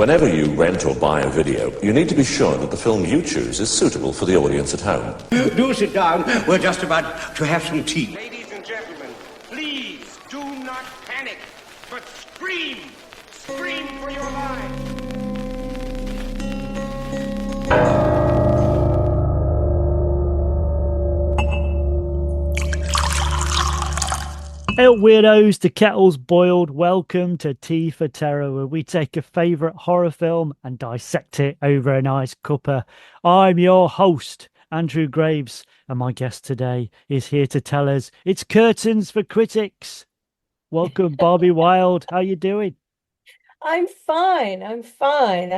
Whenever you rent or buy a video, you need to be sure that the film you choose is suitable for the audience at home. Do sit down. We're just about to have some tea. Ladies and gentlemen, please do not panic, but scream! Scream for your lives! Hey weirdos, to kettles boiled. Welcome to Tea for Terror, where we take a favourite horror film and dissect it over a nice cuppa. I'm your host, Andrew Graves, and my guest today is here to tell us it's curtains for critics. Welcome, Barbie Wilde. How you doing? I'm fine. I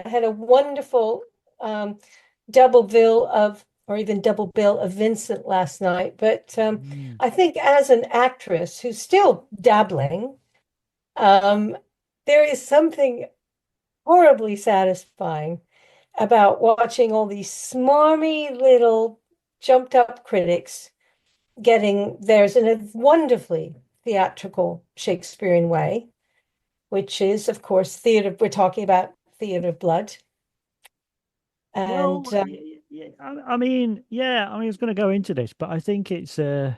had a wonderful double bill of Vincent last night. But I think as an actress who's still dabbling, there is something horribly satisfying about watching all these smarmy little jumped up critics getting theirs in a wonderfully theatrical Shakespearian way, which is, of course, theater. We're talking about Theatre of Blood. And I mean, I was going to go into this, but I think it's because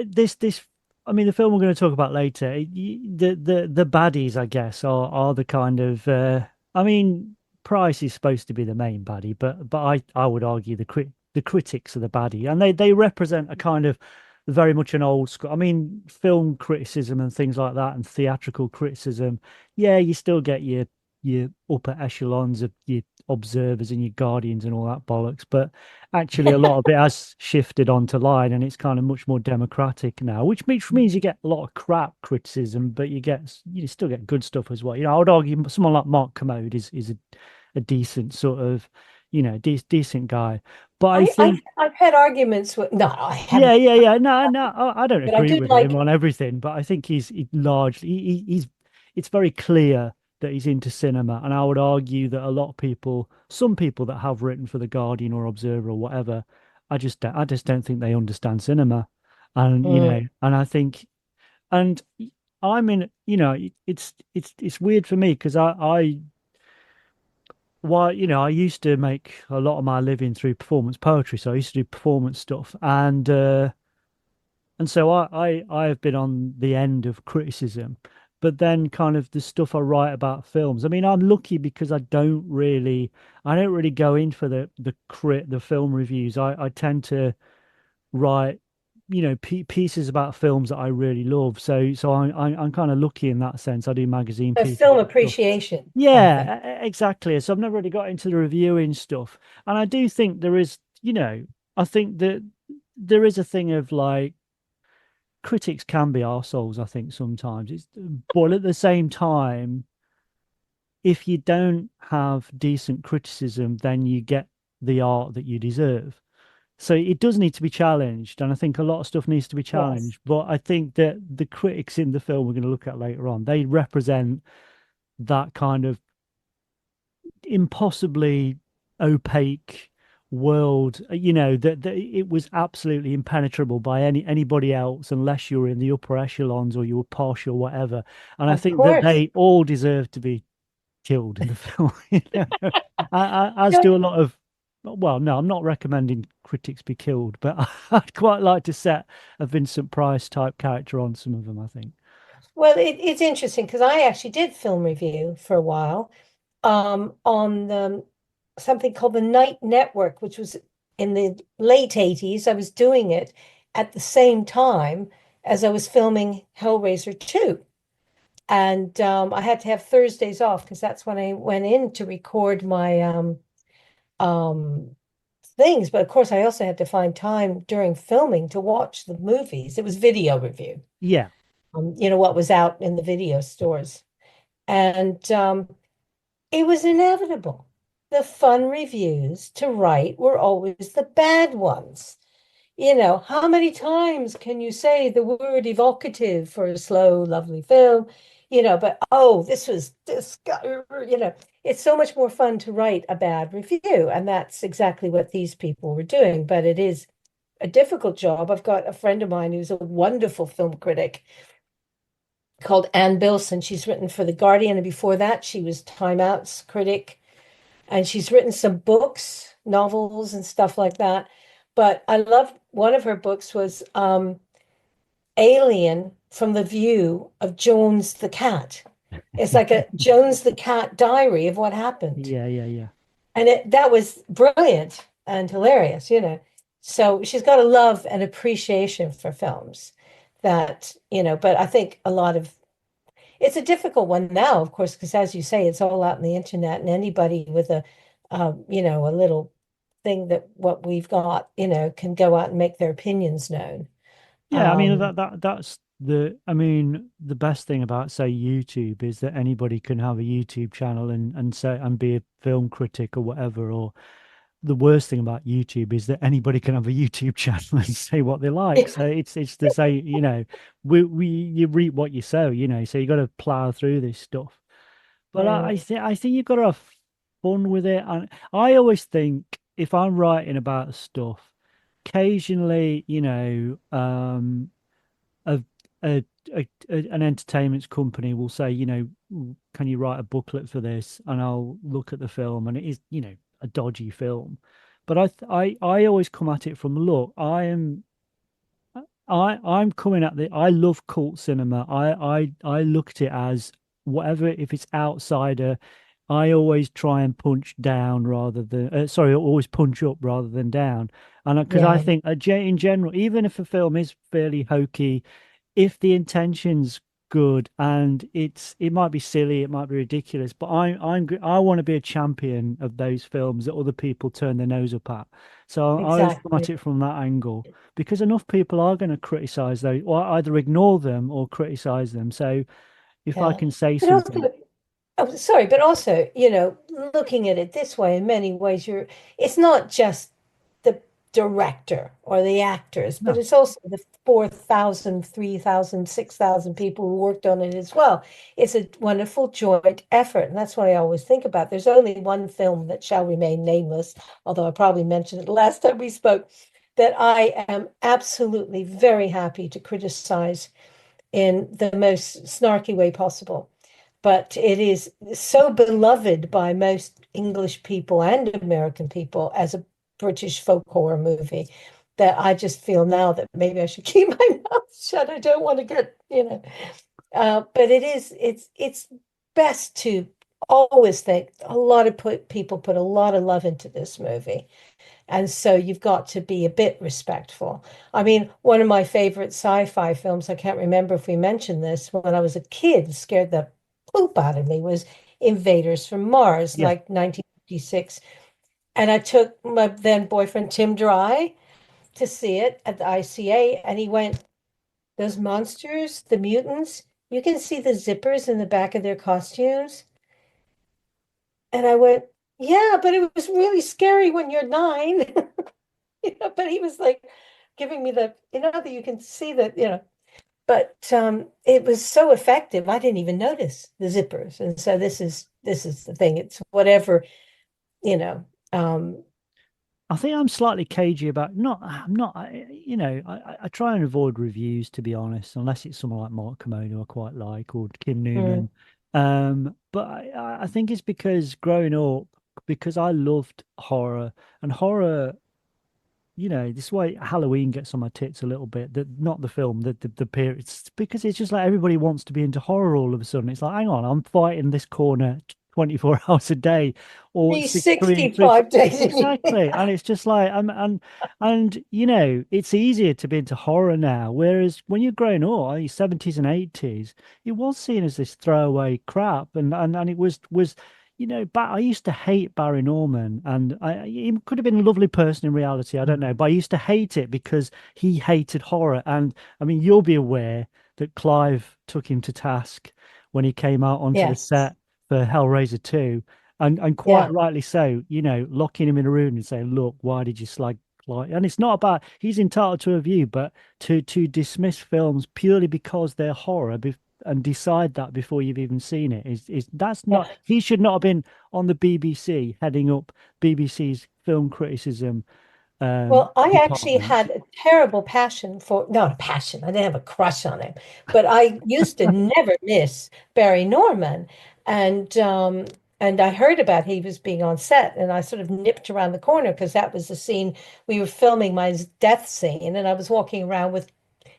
this. I mean, the film we're going to talk about later, the baddies, I guess, are the kind of. I mean, Price is supposed to be the main baddie, but I would argue the critics are the baddie, and they represent a kind of very much an old school. I mean, film criticism and things like that, and theatrical criticism. Yeah, you still get your upper echelons of your observers and your guardians and all that bollocks, but actually a lot of it has shifted onto line, and it's kind of much more democratic now, which means you get a lot of crap criticism, but you still get good stuff as well. I would argue someone like Mark Commode is a decent sort of decent guy, but I think I've had arguments with I haven't. No, I don't agree with him on everything, but I think he's largely it's very clear that he's into cinema, and I would argue that a lot of some people that have written for The Guardian or Observer or whatever, I just don't think they understand cinema, and and I think, and I'm in, it's weird for me because I used to make a lot of my living through performance poetry, so I used to do performance stuff, and so I have been on the end of criticism. But then kind of the stuff I write about films. I mean, I'm lucky because I don't really go in for the film reviews. I tend to write, pieces about films that I really love. So I'm kind of lucky in that sense. I do magazine pieces. Film appreciation. Yeah, exactly. So I've never really got into the reviewing stuff. And I do think there is, I think that there is a thing of like, critics can be arseholes, I think, sometimes. But at the same time, if you don't have decent criticism, then you get the art that you deserve. So it does need to be challenged, and I think a lot of stuff needs to be challenged. Yes. But I think that the critics in the film we're going to look at later on, they represent that kind of impossibly opaque world, that it was absolutely impenetrable by anybody else unless you were in the upper echelons or you were posh or whatever. And I think that they all deserve to be killed in the film. As do a lot of. Well, no, I'm not recommending critics be killed, but I'd quite like to set a Vincent Price type character on some of them, I think. Well, it's interesting because I actually did film review for a while on something called the Night Network, which was in the late 80s. I was doing it at the same time as I was filming Hellraiser II. And I had to have Thursdays off because that's when I went in to record my things. But of course, I also had to find time during filming to watch the movies. It was video review. Yeah. What was out in the video stores. And it was inevitable. The fun reviews to write were always the bad ones. How many times can you say the word evocative for a slow, lovely film? But this guy, it's so much more fun to write a bad review. And that's exactly what these people were doing. But it is a difficult job. I've got a friend of mine who's a wonderful film critic called Ann Bilson. She's written for The Guardian, and before that, she was Time Out's critic. And she's written some books, novels, and stuff like that. But I love one of her books was Alien from the View of Jones the Cat. It's like a Jones the Cat diary of what happened. Yeah, yeah, yeah. And that was brilliant and hilarious, you know. So she's got a love and appreciation for films that, you know, but I think a lot of it's a difficult one now, of course, because as you say, it's all out on the internet, and anybody with a, you know, a little thing that what we've got, you know, can go out and make their opinions known. Yeah, I mean Um, that's the I mean the best thing about say YouTube is that anybody can have a YouTube channel and say and be a film critic or whatever, or the worst thing about YouTube is that anybody can have a YouTube channel and say what they like. So it's to say, you know, we you reap what you sow, you know, so you got to plow through this stuff. But I think you've got to have fun with it. And I always think if I'm writing about stuff, occasionally, you know, a, an entertainment company will say, you know, can you write a booklet for this? And I'll look at the film, and it is, you know, a dodgy film. But I always come at it from look, I'm coming at the I love cult cinema. I look at it as whatever if it's outsider, I always try and punch down rather than sorry, always punch up rather than down. And because I yeah, think in general, even if a film is fairly hokey, if the intention's good and it might be silly, it might be ridiculous, but I want to be a champion of those films that other people turn their nose up at. So I always come at exactly. it from that angle because enough people are going to criticize those or either ignore them or criticize them. So if I Yeah. can say But also, something, oh, sorry, but also, you know, looking at it this way, in many ways, it's not just the director or the actors, but no, it's also the 4,000, 3,000, 6,000 people who worked on it as well. It's a wonderful joint effort. And that's what I always think about. There's only one film that shall remain nameless, although I probably mentioned it last time we spoke, that I am absolutely very happy to criticize in the most snarky way possible. But it is so beloved by most English people and American people as a British folk horror movie that I just feel now that maybe I should keep my mouth shut. I don't want to get, you know, but it's best to always think a lot of people put a lot of love into this movie. And so you've got to be a bit respectful. I mean, one of my favorite sci-fi films, I can't remember if we mentioned this, when I was a kid, scared the poop out of me, was Invaders from Mars, yeah, like 1956. And I took my then boyfriend Tim Dry to see it at the ICA, and he went, those monsters, the mutants, you can see the zippers in the back of their costumes. And I went, yeah, but it was really scary when you're 9. You know, but he was like giving me the, you know, that you can see that, you know, but it was so effective. I didn't even notice the zippers. And so this is the thing. It's whatever, you know. I think I'm slightly cagey about not. I'm not. You know, I try and avoid reviews to be honest, unless it's someone like Mark Commode who I quite like or Kim Mm, Newman. But I think it's because growing up, because I loved horror and horror. You know, this is why Halloween gets on my tits a little bit. That not the film, the period. It's because it's just like everybody wants to be into horror all of a sudden. It's like, hang on, I'm fighting this corner 24 hours a day, or six, three, three. 365 days a year. Exactly, and it's just like, and you know, it's easier to be into horror now. Whereas when you're growing up, in the 70s and 80s, it was seen as this throwaway crap, and it was you know, I used to hate Barry Norman, and he could have been a lovely person in reality. I don't know, but I used to hate it because he hated horror. And I mean, you'll be aware that Clive took him to task when he came out onto the Yes. set for Hellraiser 2, and quite Yeah. rightly so. You know, locking him in a room and saying, "Look, why did you slag?" Clive?" And it's not about he's entitled to a view, but to dismiss films purely because they're horror and decide that before you've even seen it is that's not Yeah. he should not have been on the BBC heading up BBC's film criticism Well, I actually department. had a terrible passion for, not a passion, I didn't have a crush on him, but I used to never miss Barry Norman. And I heard about he was being on set, and I sort of nipped around the corner because that was the scene we were filming my death scene, and I was walking around with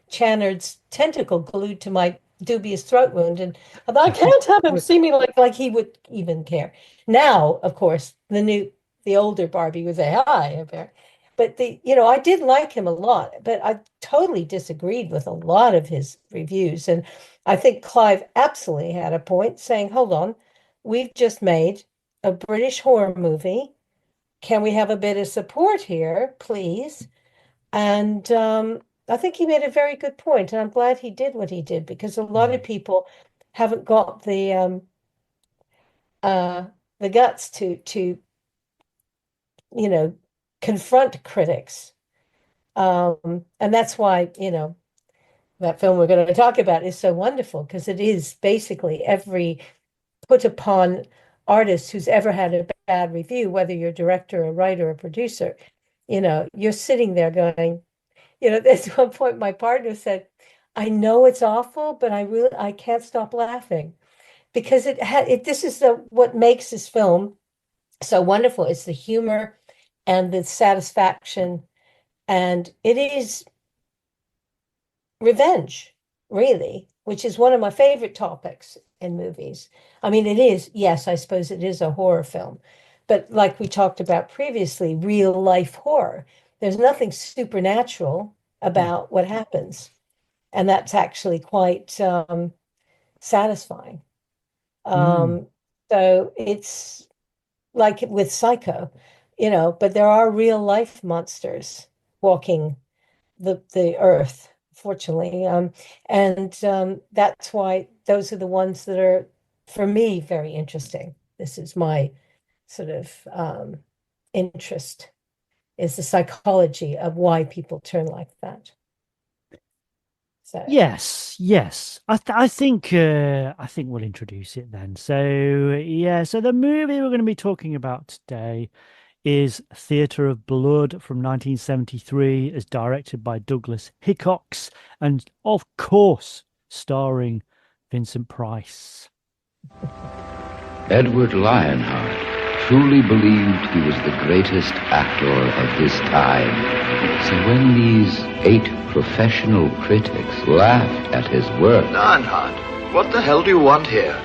Channard's tentacle glued to my dubious throat wound, and I thought I can't have him see me like he would even care. Now, of course, the older Barbie would say hi, Barry. But I did like him a lot, but I totally disagreed with a lot of his reviews. And I think Clive absolutely had a point saying, hold on, we've just made a British horror movie. Can we have a bit of support here, please? And I think he made a very good point, and I'm glad he did what he did because a lot of people haven't got the guts to confront critics. And that's why, that film we're going to talk about is so wonderful because it is basically every put upon artist who's ever had a bad review, whether you're a director, a writer, a producer, you're sitting there going, there's one point my partner said, I know it's awful, but I can't stop laughing because this is what makes this film so wonderful. It's the humor and the satisfaction, and it is revenge, really, which is one of my favorite topics in movies. I mean, it is, yes, I suppose it is a horror film, but like we talked about previously, real life horror. There's nothing supernatural about what happens, and that's actually quite satisfying. So it's like with Psycho, but there are real life monsters walking the earth, fortunately. And that's why those are the ones that are, for me, very interesting. This is my sort of interest, is the psychology of why people turn like that. So Yes. I think we'll introduce it then. So the movie we're going to be talking about today is Theatre of Blood from 1973, as directed by Douglas Hickox, and of course starring Vincent Price. Edward Lionheart truly believed he was the greatest actor of his time. So when these 8 professional critics laughed at his work, Lionheart, what the hell do you want here?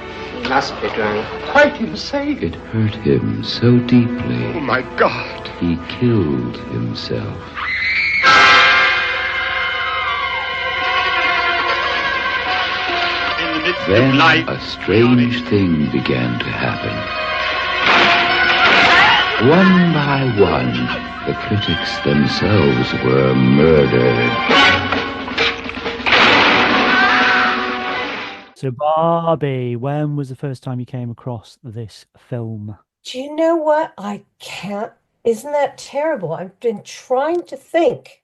He must be drunk. Quite insane. it hurt him so deeply, Oh, my God. he killed himself. In the midst Then of life, a strange thing began to happen. One by one, the critics themselves were murdered. So Barbie, when was the first time you came across this film? do you know what? I can't. Isn't that terrible? I've been trying to think.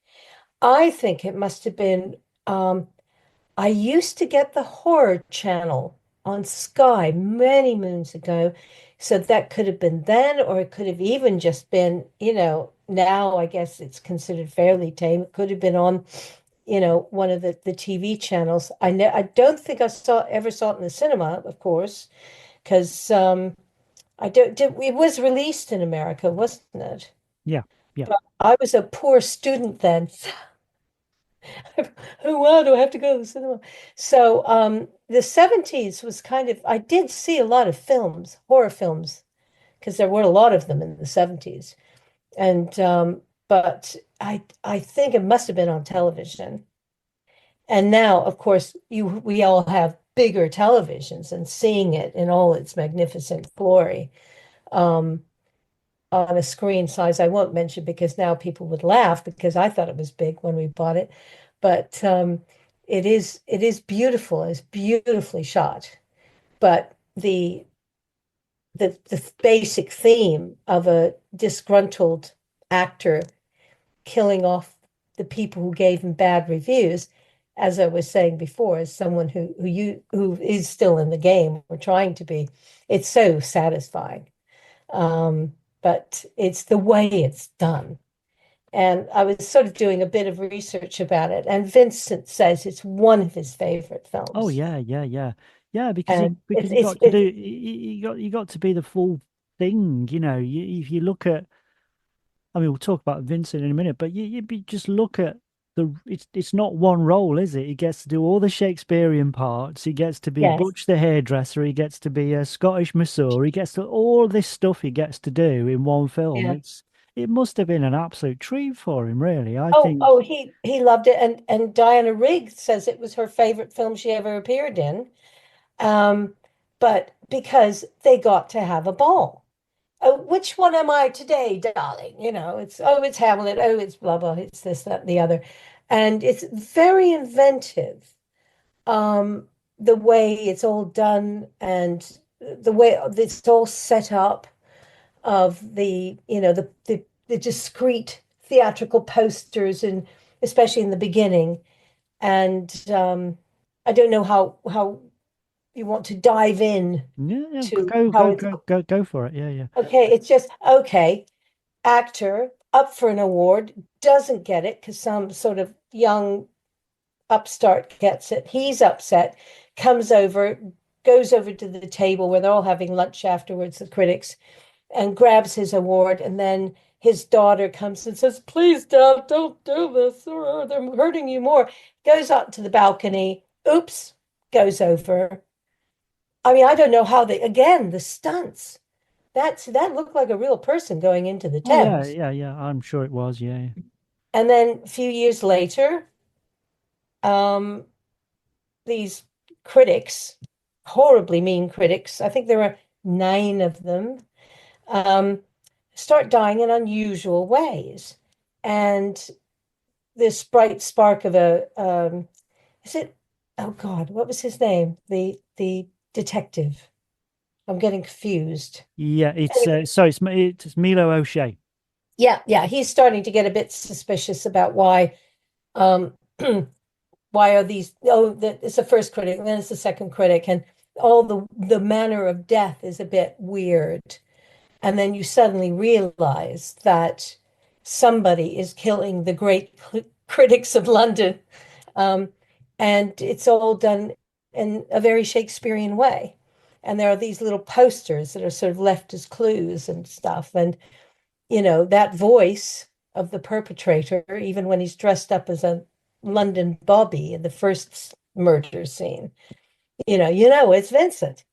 I think it must have been, I used to get the horror channel on Sky many moons ago. So that could have been then, or it could have even just been, now I guess it's considered fairly tame. It could have been on, one of the TV channels. I don't think I ever saw it in the cinema, of course, because it was released in America, wasn't it? Yeah. But I was a poor student then. Oh, wow, do I have to go to the cinema? So the 70s was I did see a lot of films, horror films, because there were a lot of them in the 70s. And but I think it must have been on television. And now, of course, we all have bigger televisions, and seeing it in all its magnificent glory on a screen size I won't mention because now people would laugh because I thought it was big when we bought it. But it is beautiful. It's beautifully shot. But the basic theme of a disgruntled actor killing off the people who gave him bad reviews, as I was saying before, as someone who is still in the game or trying to be, it's so satisfying. But it's the way it's done. And I was sort of doing a bit of research about it, and Vincent says it's one of his favorite Oh films. yeah, yeah, yeah, yeah. And Because it's he it's got to do it's you got to be the full thing. If you look at, I mean, we'll talk about Vincent in a minute, but just look at it's not one role, is it? He gets to do all the Shakespearean parts. He gets to be yes. Butch the hairdresser. He gets to be a Scottish masseur. He gets to all this stuff he gets to do in one film. Yeah. It must have been an absolute treat for him, really. I Oh, think. oh, he loved it, and Diana Rigg says it was her favorite film she ever appeared in. Um, but because they got to have a ball. Oh, which one am I today, darling? It's Hamlet. Oh, it's blah blah. It's this, that, and the other, and it's very inventive. Um, the way it's all done and the way it's all set up of the discrete theatrical posters, and especially in the beginning. And I don't know how you want to dive in Yeah, yeah, to how it's go for it. Yeah, yeah. okay. It's just okay. Actor up for an award, doesn't get it because some sort of young upstart gets it. He's upset, comes over, goes over to the table where they're all having lunch afterwards, the critics, and grabs his award. And then his daughter comes and says, "Please, Dad, don't do this, or they're hurting you more." Goes out to the balcony. Oops, goes over. I mean, I don't know how again, the stunts. That looked like a real person going into the Oh yeah, Thames. yeah, yeah. I'm sure it was. Yeah. And then a few years later, um, these critics, horribly mean critics, I think there were 9 of them, um, start dying in unusual ways. And this bright spark of is it, oh God, what was his name? The detective. I'm getting confused. Yeah, Anyway, it's Milo O'Shea. yeah, yeah, he's starting to get a bit suspicious about why, um, why are these, oh, that it's the first critic, and then it's the second critic, and all the manner of death is a bit weird. And then you suddenly realize that somebody is killing the great critics of London. Um, and it's all done in a very Shakespearean way. And there are these little posters that are sort of left as clues and stuff. And, that voice of the perpetrator, even when he's dressed up as a London Bobby in the first murder scene, it's Vincent,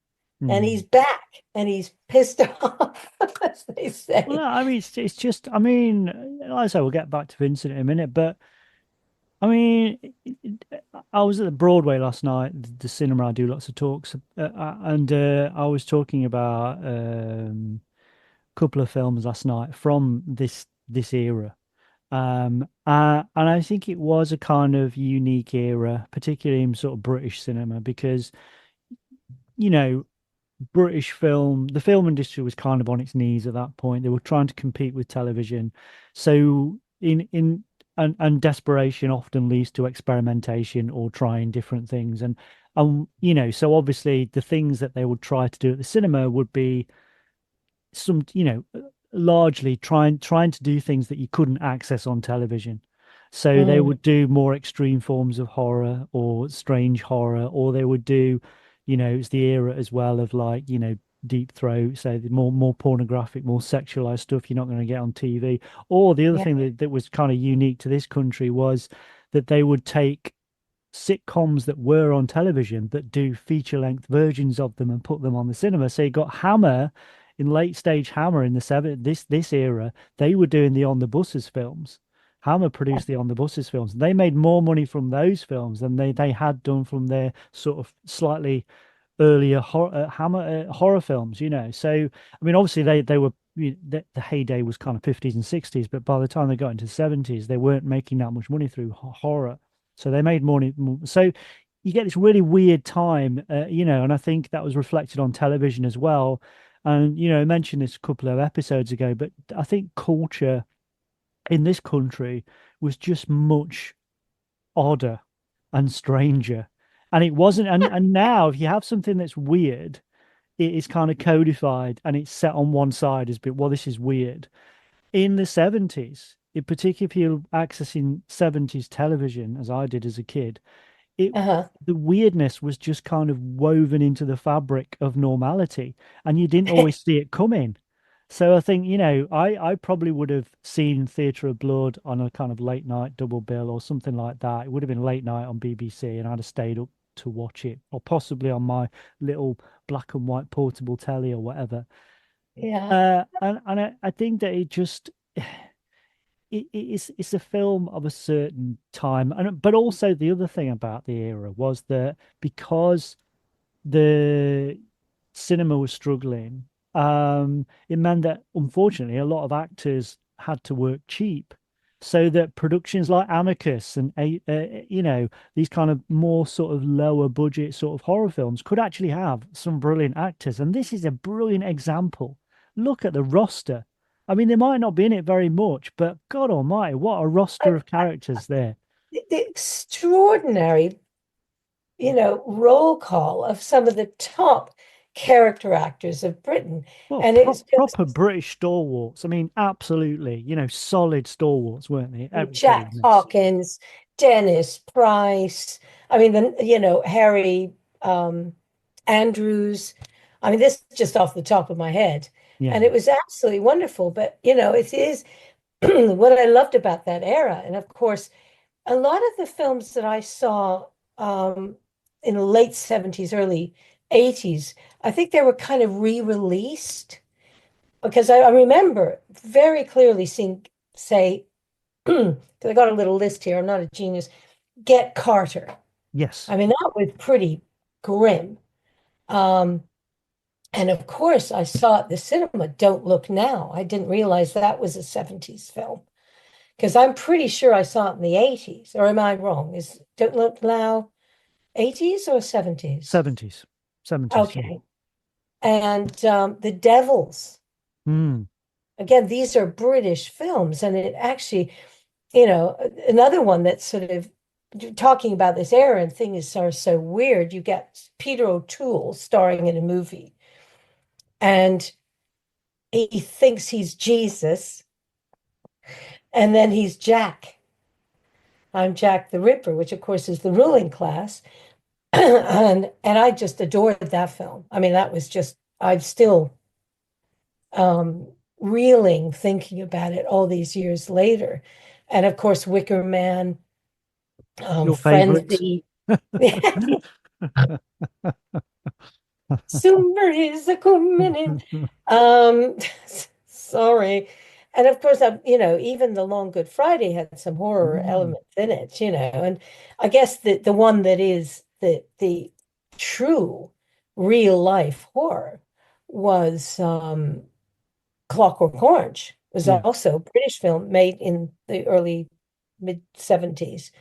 and he's Hmm. back and he's pissed off, as they Well, no, say. I mean, it's just, I mean, like I say, we'll get back to Vincent in a minute, but I mean, I was at the Broadway last night, the cinema. I do lots of talks, and I was talking about a couple of films last night from this era. And I think it was a kind of unique era, particularly in sort of British cinema, because, you know, the film industry was kind of on its knees at that point. They were trying to compete with television. So and desperation often leads to experimentation or trying different things. So obviously the things that they would try to do at the cinema would be largely trying to do things that you couldn't access on television. So they Mm, would do more extreme forms of horror or strange horror, or they would do, it's the era as well of like, deep throat, so the more pornographic, more sexualized stuff you're not going to get on TV. Or the other yeah. thing that was kind of unique to this country was that they would take sitcoms that were on television that do feature length versions of them and put them on the cinema. So you got Hammer in late stage Hammer in the this era, they were doing the On the Buses films. Hammer produced the On the Buses films. They made more money from those films than they had done from their sort of slightly earlier Hammer horror films, So I mean, obviously they were the heyday was kind of 50s and 60s, but by the time they got into the 70s, they weren't making that much money through horror. So they made money. So you get this really weird time, and I think that was reflected on television as well. And, I mentioned this a couple of episodes ago, but I think culture in this country was just much odder and stranger. And it wasn't, and now if you have something that's weird, it is kind of codified and it's set on one side as bit, well, this is weird. In the 70s, in particular if you're accessing 70s television, as I did as a kid, it Uh-huh. the weirdness was just kind of woven into the fabric of normality, and you didn't always see it coming. So I think, I probably would have seen Theatre of Blood on a kind of late night double bill or something like that. It would have been late night on BBC, and I'd have stayed up to watch it, or possibly on my little black and white portable telly or whatever. Yeah. And I think that it just it's a film of a certain time, and but also the other thing about the era was that because the cinema was struggling, it meant that unfortunately a lot of actors had to work cheap. So that productions like Amicus and these kind of more sort of lower budget sort of horror films could actually have some brilliant actors. And this is a brilliant example. Look at the roster. I mean, they might not be in it very much, but God Almighty, what a roster of characters there. The extraordinary, roll call of some of the top character actors of Britain. Well, And it's just proper British stalwarts. I mean, absolutely, solid stalwarts, weren't they? Everybody Jack in this. Hawkins, Dennis Price. I mean, Harry Andrews. I mean, this is just off the top of my head. Yeah. And it was absolutely wonderful. But, it is what I loved about that era. And of course, a lot of the films that I saw in the late 70s, early 80s, I think they were kind of re-released because I remember very clearly seeing, say, because I got a little list here, I'm not a genius, Get Carter. Yes. I mean, that was pretty grim. And of course, I saw at the cinema, Don't Look Now. I didn't realize that was a 70s film because I'm pretty sure I saw it in the 80s. Or am I wrong? Is Don't Look Now 80s or 70s? 70s. 70s. Okay. And The Devils. Mm. Again, these are British films. And it actually, another one that's sort of talking about this era and things are so weird. You get Peter O'Toole starring in a movie. And he thinks he's Jesus. And then he's Jack. I'm Jack the Ripper, which of course is the ruling class. and I just adored that film. I mean, that was just, I'm still reeling thinking about it all these years later. And of course, Wicker Man, Your Frenzy. Summer is a coming in. Sorry. And of course, even The Long Good Friday had some horror elements in it, and I guess the one that is the true real life horror was Clockwork Orange. It was also a British film made in the early mid 70s.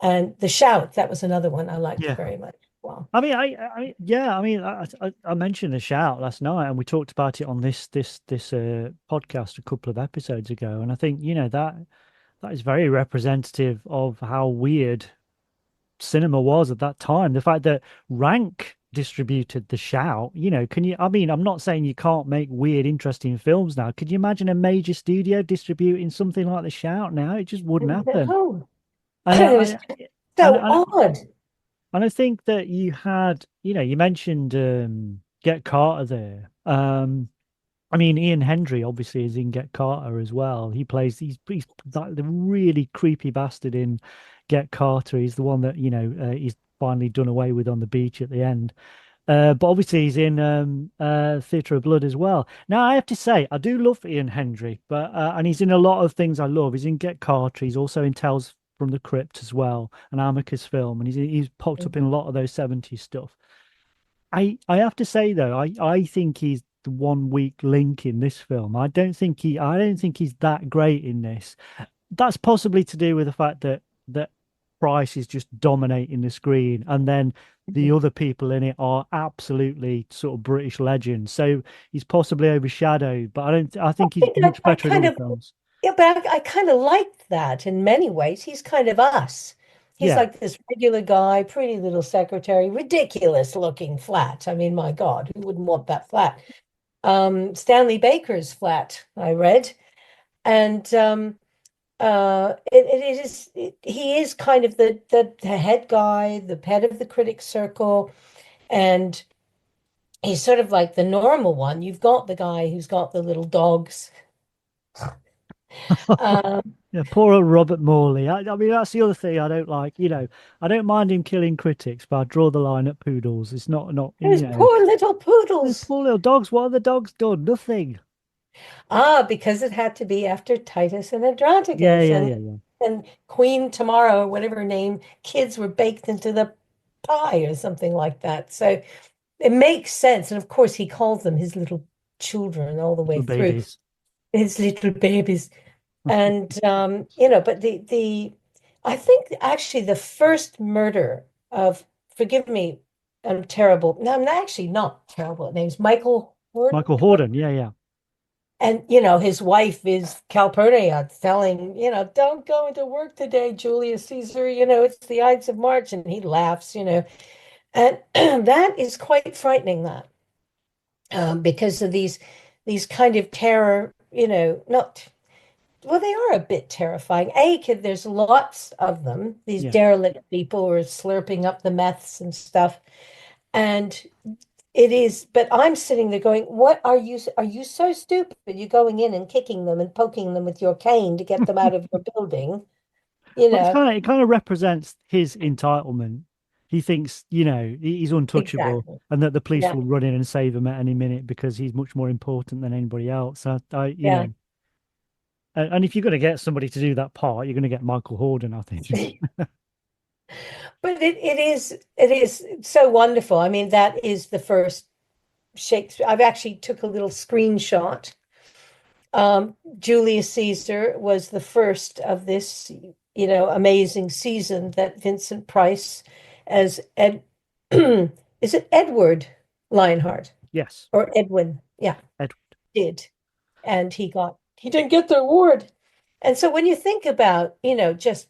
And The Shout, that was another one I liked very much. Wow. I mean, I mentioned The Shout last night, and we talked about it on this podcast a couple of episodes ago, and I think that is very representative of how weird cinema was at that time. The fact that Rank distributed The Shout, can you? I mean, I'm not saying you can't make weird, interesting films now. Could you imagine a major studio distributing something like The Shout now? It just wouldn't happen. No. It was so odd. And I think that you had, you mentioned Get Carter there. I mean, Ian Hendry obviously is in Get Carter as well. He's like the really creepy bastard in Get Carter. He's the one that, he's finally done away with on the beach at the end. But obviously he's in Theatre of Blood as well. Now, I have to say, I do love Ian Hendry, but and he's in a lot of things I love. He's in Get Carter. He's also in Tales from the Crypt as well, an Amicus film, and he's popped up in a lot of those 70s stuff. I have to say though, I think he's the one weak link in this film. I don't think he's that great in this. That's possibly to do with the fact that Price is just dominating the screen, and then the other people in it are absolutely sort of British legends. So he's possibly overshadowed, but I think he's much better in other films. Yeah, but I kind of liked that in many ways. He's kind of us. He's like this regular guy, pretty little secretary, ridiculous looking flat. I mean, my God, who wouldn't want that flat? Stanley Baker's flat, I read. And he is kind of the head guy, the head of the critic circle, and he's sort of like the normal one. You've got the guy who's got the little dogs. Um, Yeah, poor old Robert Morley. I mean, that's the other thing I don't like. I don't mind him killing critics, but I draw the line at poodles. It's not, those poor little they're poodles. poor little dogs. What have the dogs done? Nothing. Because it had to be after Titus and Yeah, Andronicus yeah, yeah, yeah. and Queen Tomorrow, whatever her name, kids were baked into the pie or something like that. So it makes sense. And of course, he calls them his little children all the way Little through, babies. his little babies. And but the I think actually the first murder of, forgive me, I'm terrible. No, I'm actually not terrible at names. Michael Hort. Michael Horden. Yeah, yeah. And his wife is Calpurnia telling, don't go into work today, Julius Caesar, it's the Ides of March, and he laughs, and that is quite frightening, that because of these kind of terror, not, well, they are a bit terrifying. There's lots of them, these Yeah. derelict people who are slurping up the meths and stuff. And it is, but I'm sitting there going, what are you so stupid? You're going in and kicking them and poking them with your cane to get them out of your building, you Well, know. it kind of represents his entitlement. He thinks, he's untouchable, Exactly. and that the police Yeah. will run in and save him at any minute because he's much more important than anybody else. Yeah. And if you're going to get somebody to do that part, you're going to get Michael Horden, I think. But it is so wonderful. I mean, that is the first Shakespeare. I've actually took a little screenshot. Julius Caesar was the first of this, amazing season that Vincent Price as is it Edward Lionheart Yes, or Edwin? Yeah, Edward. did. And he didn't get the award. And so when you think about, just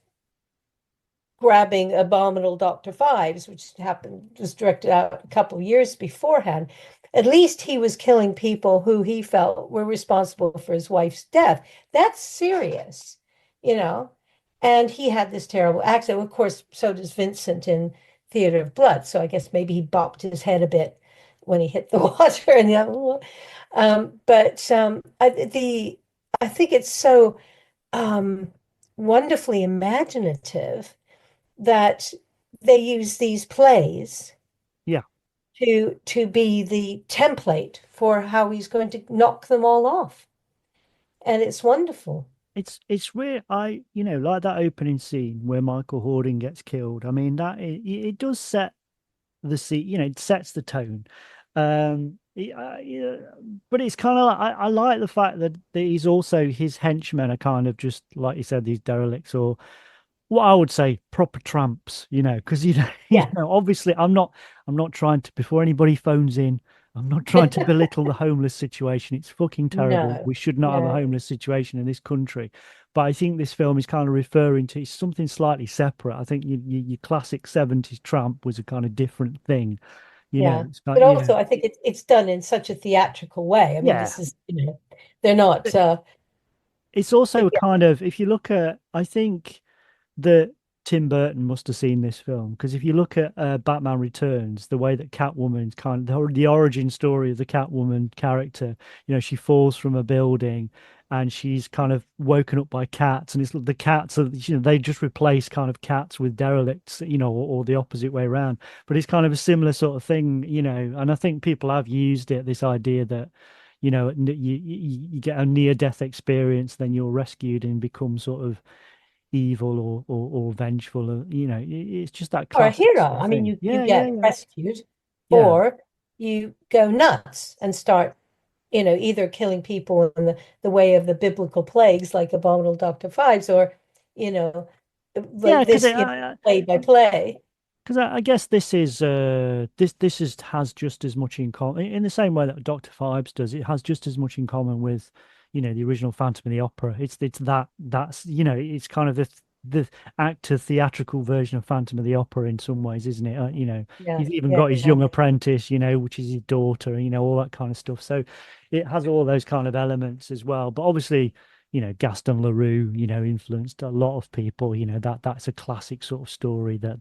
grabbing Abominable Dr. Fives, which was directed out a couple of years beforehand, at least he was killing people who he felt were responsible for his wife's death. That's serious, you know. And he had this terrible accident. Of course, so does Vincent in Theater of Blood. So I guess maybe he bopped his head a bit when he hit the water and the other. I think it's so wonderfully imaginative that they use these plays Yeah. to be the template for how he's going to knock them all off. And it's wonderful. It's weird. Like that opening scene where Michael Horden gets killed. I mean, it does set the scene. It sets the tone. Yeah, but it's kind of like I like the fact that he's also, his henchmen are kind of just like you said, these derelicts, or what I would say proper tramps, because Yeah. obviously I'm not trying to, before anybody phones in, I'm not trying to belittle the homeless situation. It's fucking terrible. No, We should not have a no. homeless situation in this country. But I think this film is kind of referring to something slightly separate. I think your classic 70s tramp was a kind of different thing. Yeah. It's like, But also I think it's done in such a theatrical way. I mean, yeah. this is, they're not It's also a yeah. kind of, if you look at, I think that Tim Burton must have seen this film, because if you look at Batman Returns, the way that Catwoman's kind of the origin story of the Catwoman character, she falls from a building and she's kind of woken up by cats, and it's the cats are, they just replace kind of cats with derelicts, or the opposite way around. But it's kind of a similar sort of thing, and I think people have used it, this idea that you get a near-death experience, then you're rescued and become sort of evil or vengeful, or it's just that Or a classic hero. sort of I mean, thing. you Yeah, yeah, get yeah, rescued, yeah, or you go nuts and start, either killing people in the way of the biblical plagues like Abominable Dr. Fives, or, yeah. like this, play by play. Because I guess this is has just as much in common, in the same way that Dr. Phibes does. It has just as much in common with the original Phantom of the Opera. It's that's it's kind of the actor theatrical version of Phantom of the Opera in some ways, isn't it? Yeah, He's even yeah, got his yeah. young apprentice, which is his daughter, all that kind of stuff. So it has all those kind of elements as well. But obviously, Gaston Leroux, influenced a lot of people. That's a classic sort of story that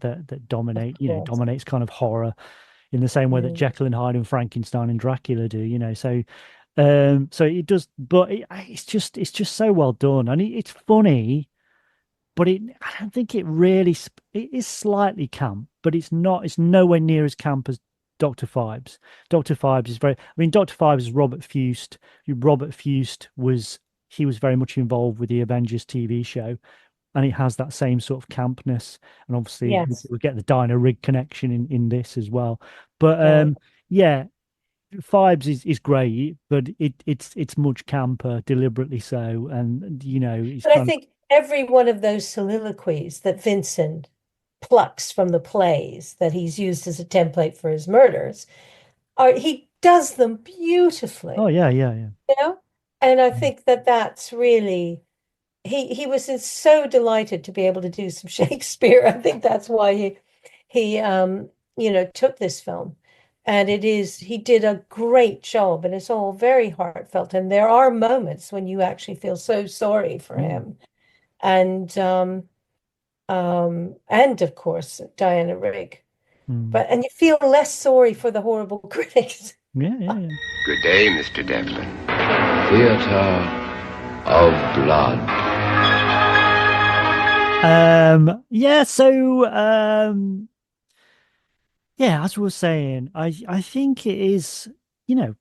Yes. dominates kind of horror in the same way that Mm. Jekyll and Hyde and Frankenstein and Dracula do. So it does, but it's just so well done, and it's funny, but I don't think it really it is slightly camp, but it's nowhere near as camp as Dr. Phibes. Dr. Phibes is Dr. Phibes is Robert Fust. Robert Fust was very much involved with the Avengers TV show, and it has that same sort of campness. And obviously Yes. we get the Dinah Rigg connection in this as well. But Yeah. yeah, Phibes is great, but it's much camper, deliberately so, and it's But I kind of. think every one of those soliloquies that Vincent plucks from the plays that he's used as a template for his murders he does them Oh beautifully, yeah, yeah, yeah. you know? And I think that that's really he was so delighted to be able to do some Shakespeare. I think that's why he took this film. And he did a great job, and it's all very heartfelt. And there are moments when you actually feel so sorry for Mm, him. And of course Diana Rigg. mm. And you feel less sorry for the horrible critics. Yeah, yeah, yeah. Good day, Mr. Devlin. Theatre of blood. Yeah, so yeah, as we were saying, I think it is, it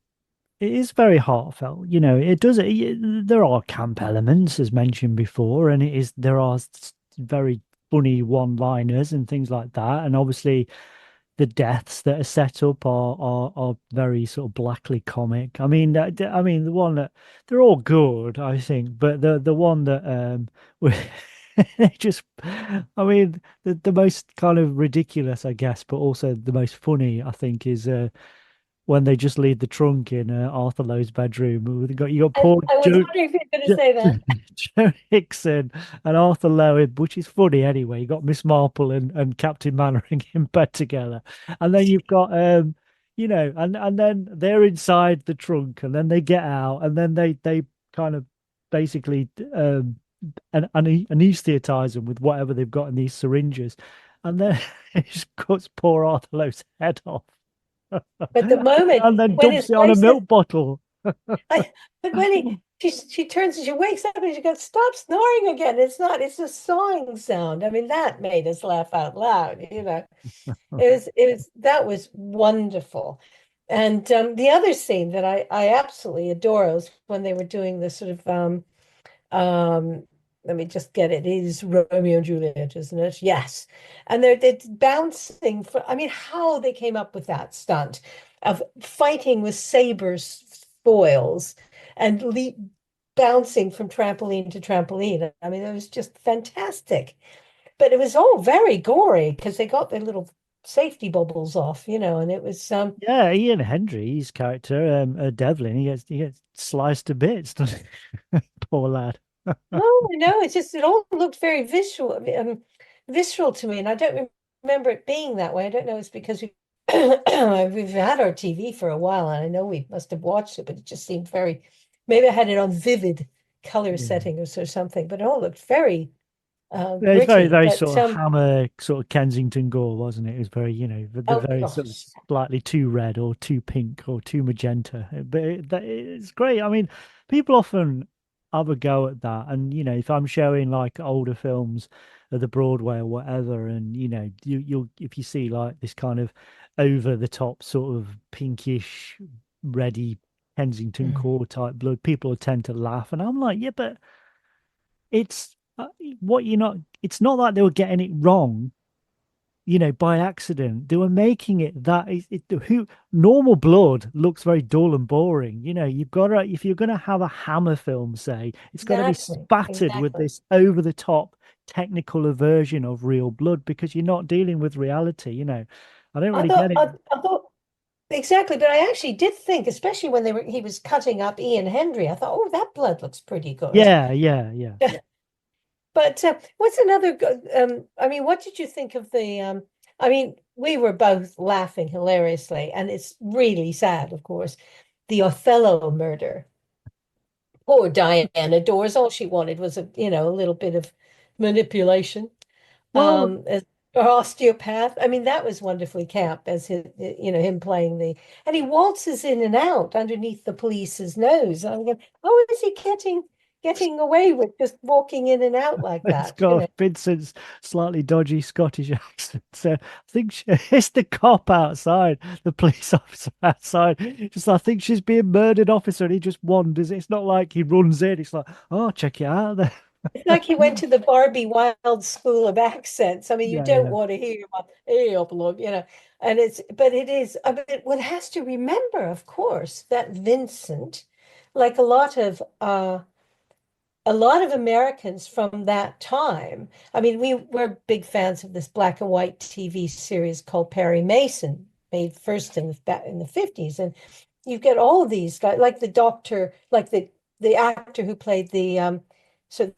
is very heartfelt. There are camp elements as mentioned before, and there are very funny one-liners and things like that. And obviously the deaths that are set up are very sort of blackly comic. The one that they're all good, I think, but the one that they just, the most kind of ridiculous, I guess, but also the most funny, I think, is when they just leave the trunk in Arthur Lowe's bedroom. You got I, poor I was Joe, wondering if you're going to say that. Joe Hickson and Arthur Lowe, which is funny anyway. You got Miss Marple and Captain Mannering in bed together, and then you've got and then they're inside the trunk, and then they get out, and then they kind of basically anesthetize them with whatever they've got in these syringes, and then it just cuts poor Arthur Lowe's head off. But the moment And then when dumps his it on a wife says, milk bottle. but when she turns and she wakes up and she goes, "Stop snoring again." It's a sawing sound. I mean, that made us laugh out loud. That was wonderful. And the other scene that I absolutely adore was when they were doing this sort of um let me just get it. It is Romeo and Juliet, isn't it? Yes. And they're bouncing for, I mean, how they came up with that stunt of fighting with sabers, foils, and bouncing from trampoline to trampoline. I mean, it was just fantastic. But it was all very gory because they got their little safety bubbles off, and it was Yeah, Ian Hendry's character, Devlin, he gets sliced to bits, doesn't he? Poor lad. no, it all looked very visceral to me, and I don't remember it being that way. I don't know. It's because we've had our TV for a while, and I know we must have watched it, but it just seemed very. Maybe I had it on vivid color Yeah. settings or something, but it all looked very Yeah, it's very, gritty. very But sort of Hammer, sort of Kensington gore, wasn't it? It was very, the oh very sort of gosh, slightly too red or too pink or too magenta. But it's great. I mean, people often have a go at that. And, if I'm showing like older films at the Broadway or whatever, and, you'll, if you see like this kind of over the top sort of pinkish, reddy Kensington core type blood, people will tend to laugh. And I'm like, yeah, but it's what you're not, it's not like they were getting it wrong, by accident. They were making it that who normal blood looks very dull and boring. You've got to, if you're going to have a Hammer film, say, it's got to be spattered with exactly. this over the top technical version of real blood, because you're not dealing with reality. I don't I really thought, get it. I thought exactly, but I actually did think, especially when he was cutting up Ian Hendry, I thought, oh, that blood looks pretty good. Yeah, yeah, yeah. But what's another I mean, what did you think of the I mean, we were both laughing hilariously, and it's really sad, of course, the Othello murder. Poor Diana Dors, all she wanted was a little bit of manipulation. Well, As an osteopath. I mean, that was wonderfully camp as him playing and he waltzes in and out underneath the police's nose. I'm going, how is he getting away with just walking in and out like it's that? got Vincent's slightly dodgy Scottish accent. So I think it's the cop outside, the police officer outside. Just I think she's being murdered, officer, and he just wanders. It's not like he runs in. It's like, oh, check it out there. It's like he went to the Barbie Wilde School of Accents. I mean, you Yeah, don't yeah. want to hear about, hey, up along, and but it is, I mean, one has to remember, of course, that Vincent, like a lot of Americans from that time. I mean, we're big fans of this black and white TV series called Perry Mason, made first in the 50s. And you get all of these guys, like the doctor, like the actor who played the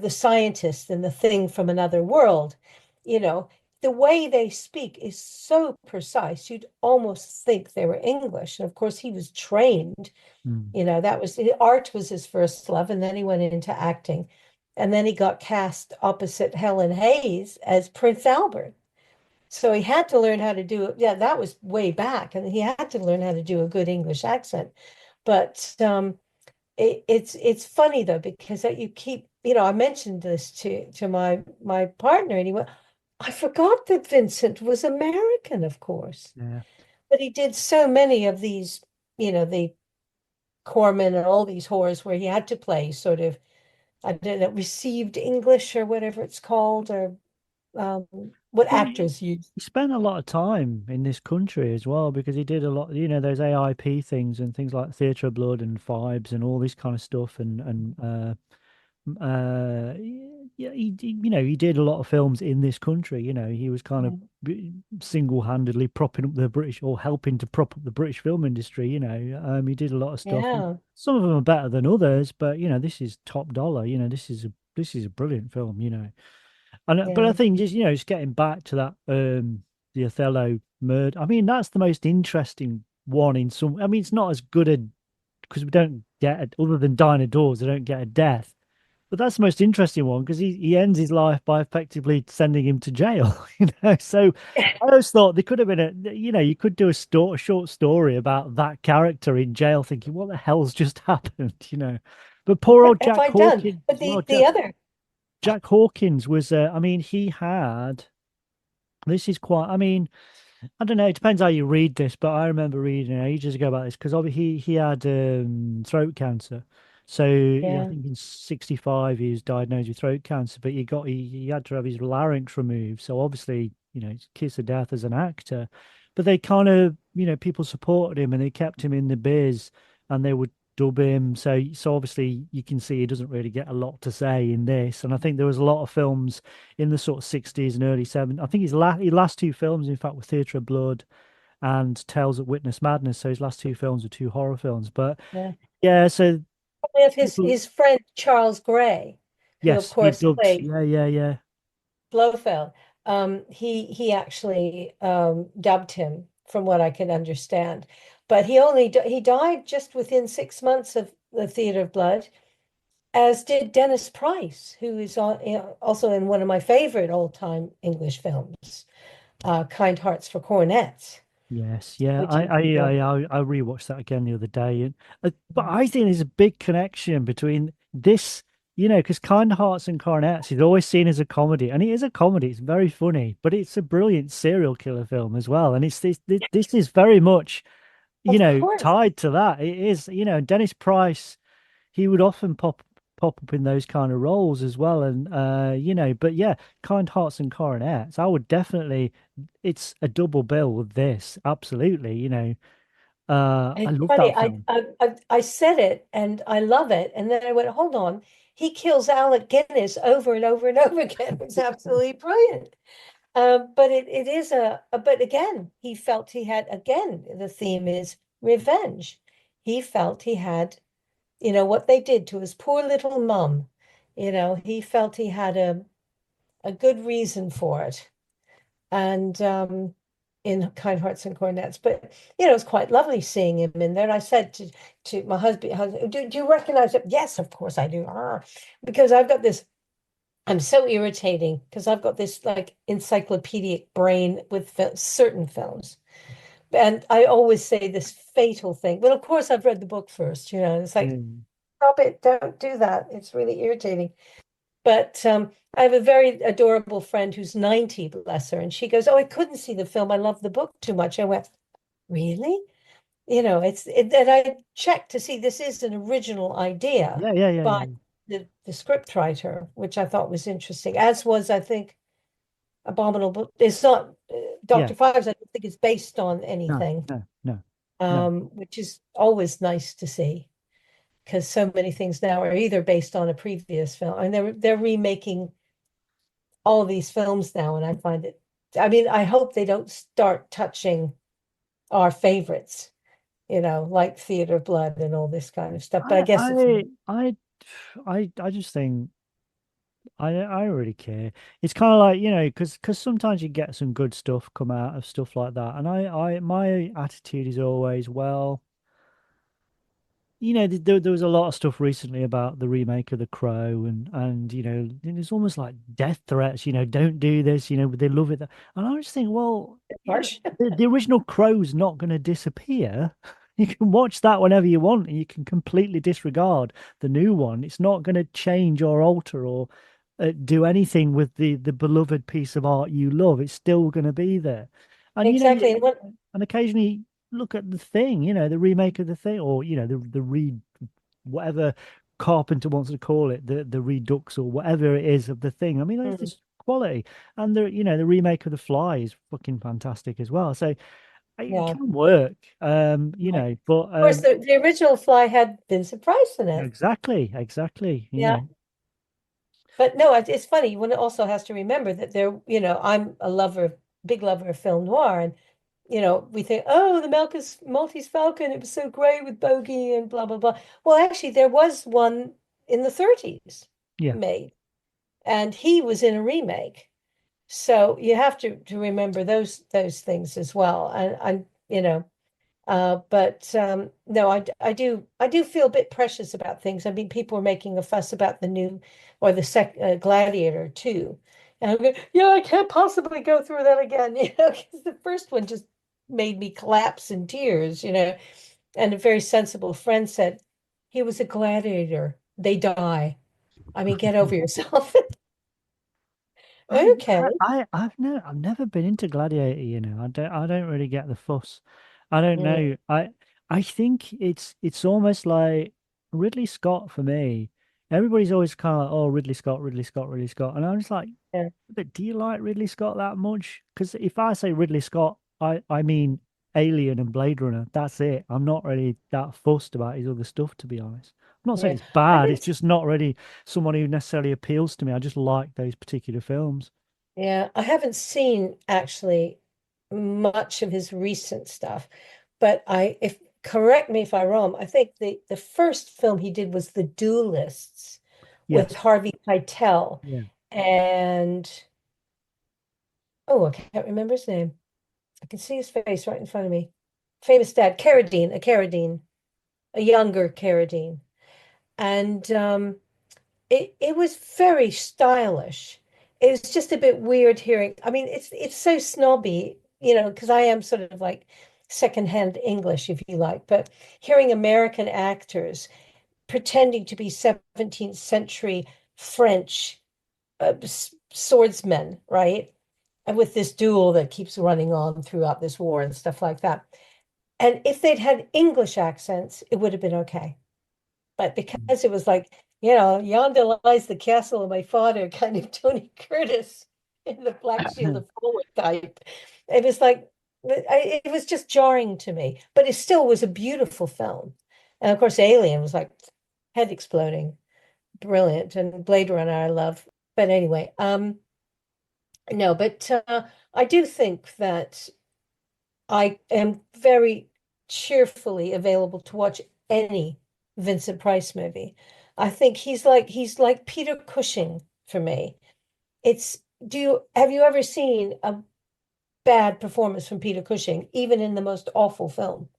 scientist in The Thing from Another World, you know, the way they speak is so precise. You'd almost think they were English. And of course, he was trained. Mm. That was art was his first love, and then he went into acting. And then he got cast opposite Helen Hayes as Prince Albert. So he had to learn how to do it. Yeah, that was way back, and he had to learn how to do a good English accent. But it's funny though, because that you keep, I mentioned this to my partner, and he went, I forgot that Vincent was American, of course. Yeah. But he did so many of these, the Corman and all these horrors where he had to play sort of, I don't know, received English or whatever it's called, or um, what Well, actors use. he spent a lot of time in this country as well because he did a lot, those AIP things and things like Theatre of Blood and Vibes and all this kind of stuff. Yeah, he did a lot of films in this country. He was kind of single-handedly propping up the British or helping to prop up the British film industry. He did a lot of stuff. And Yeah, some of them are better than others, but this is top dollar. This is a brilliant film. But I yeah. think just getting back to that the Othello murder. I mean, that's the most interesting one in some. I mean, it's not as good a because we don't get other than Dinah Dawes, they don't get a death. But that's the most interesting one because he ends his life by effectively sending him to jail. So I always thought there could have been you could do a short story about that character in jail, thinking what the hell's just happened. But poor What old have Jack I done? Hawkins. But Well, the other, Jack Hawkins was. I mean, he had. This is quite. I mean, I don't know. It depends how you read this, but I remember reading ages ago about this because obviously he had throat cancer. So yeah, I yeah, think in 65 he was diagnosed with throat cancer, but he had to have his larynx removed. So obviously, it's kiss of death as an actor. But they kind of, people supported him and they kept him in the biz and they would dub him. So obviously you can see he doesn't really get a lot to say in this. And I think there was a lot of films in the sort of 60s and early 70s. I think his last two films, in fact, were Theatre of Blood and Tales of Witness Madness. So his last two films were two horror films. But yeah. yeah, so We have his people, his friend Charles Gray, who of yes, he course dubbed. played Yeah, yeah, yeah. Blofeld. He actually dubbed him, from what I can understand. But he died just within 6 months of the Theatre of Blood, as did Dennis Price, who is also in one of my favorite old-time English films, Kind Hearts for Cornets, Yes, yeah. which I is I I rewatched that again the other day, and but I think there's a big connection between this, because Kind Hearts and Coronets is always seen as a comedy, and it is a comedy. It's very funny, but it's a brilliant serial killer film as well, and this is very much, of course. tied to that. It is, Dennis Price. He would often pop up in those kind of roles as well. And but yeah, Kind Hearts and Coronets, I would definitely it's a double bill with this. Absolutely, I It's love funny. that I, film. I I I said it and I love it, and then I went, hold on. He kills Alec Guinness over and over and over again. It's absolutely brilliant. But it is but again, he felt he had, again, the theme is revenge. He felt he had, what they did to his poor little mum. He felt he had a good reason for it. And in Kind Hearts and Cornets. But it was quite lovely seeing him in there. And I said to my husband, do you recognize it? Yes, of course I do. Because I've got this, I'm so irritating because I've got this like encyclopedic brain with certain films. And I always say this fatal thing. But of course, I've read the book first, it's like, Mm. stop it, don't do that. It's really irritating. But I have a very adorable friend who's 90, bless her, and she goes, "Oh, I couldn't see the film. I love the book too much." I went, "Really?" And I checked to see this is an original idea Yeah, yeah, yeah, yeah. by the script writer, which I thought was interesting, as was, I think, Abominable. It's not Yeah. Dr. Fives, I don't think it's based on No, anything, no, no, no. which is always nice to see because so many things now are either based on a previous film and they're remaking all these films now, and I find it, I mean, I hope they don't start touching our favorites, like Theater of Blood and all this kind of stuff. But I I, guess it's I, I, I just think I don't really care. It's kind of like, because sometimes you get some good stuff come out of stuff like that, and my attitude is always, well, there was a lot of stuff recently about the remake of The Crow, and it's almost like death threats. Don't do this. But they love it, and I just think, well, harsh. the original Crow's not going to disappear. You can watch that whenever you want, and you can completely disregard the new one. It's not going to change or alter or do anything with the beloved piece of art you love. It's still going to be there, and Exactly. And what and occasionally look at the Thing, the remake of the Thing, or the whatever Carpenter wants to call it, the redux or whatever it is of the Thing. I mean, it's Mhm. just quality, and the remake of The Fly is fucking fantastic as well. So it Yeah. can work, Right. but Of course, the original Fly had Vincent Price in it. exactly, Yeah. But no, it's funny. One also has to remember that I'm a big lover of film noir, and we think, oh, the Maltese Falcon, it was so great with Bogey and blah blah blah. Well, actually, there was one in the 30s yeah. made, and he was in a remake. So you have to remember those things as well. And but no, I do feel a bit precious about things. I mean, people are making a fuss about the new or the Gladiator too, and I'm going, yeah, I can't possibly go through that again, because the first one just made me collapse in tears, And a very sensible friend said, he was a gladiator. They die. I mean, get over yourself. I, Okay. I've never been into Gladiator, I don't really get the fuss. I don't Mm, know. I think it's almost like Ridley Scott for me. Everybody's always kind of like, oh, Ridley Scott, Ridley Scott, Ridley Scott. And I'm just like, yeah. but do you like Ridley Scott that much? Because if I say Ridley Scott, I mean Alien and Blade Runner. That's it. I'm not really that fussed about his other stuff, to be honest. I'm not saying Yeah. it's I bad. It's think, just not really someone who necessarily appeals to me. I just like those particular films. yeah, I haven't seen actually much of his recent stuff, but if correct me if I'm wrong, I think the first film he did was The Duelists with Yes. Harvey Keitel Yeah. and oh, I can't remember his name. I can see his face right in front of me. Famous dad, Carradine, a younger Carradine. And it was very stylish. It was just a bit weird hearing. I mean, it's so snobby, because I am sort of like secondhand English, if you like, but hearing American actors pretending to be 17th century French swordsmen, right? And with this duel that keeps running on throughout this war and stuff like that. And if they'd had English accents, it would have been okay. But because it was like, yonder lies the castle of my father, kind of Tony Curtis in the Black Shield of Forward type, it was like, it was just jarring to me. But it still was a beautiful film. And of course, Alien was like head exploding, brilliant. And Blade Runner, I love. But anyway, no, but I do think that I am very cheerfully available to watch any Vincent Price movie. I think he's like Peter Cushing for me. It's do you have you ever seen bad performance from Peter Cushing, even in the most awful film.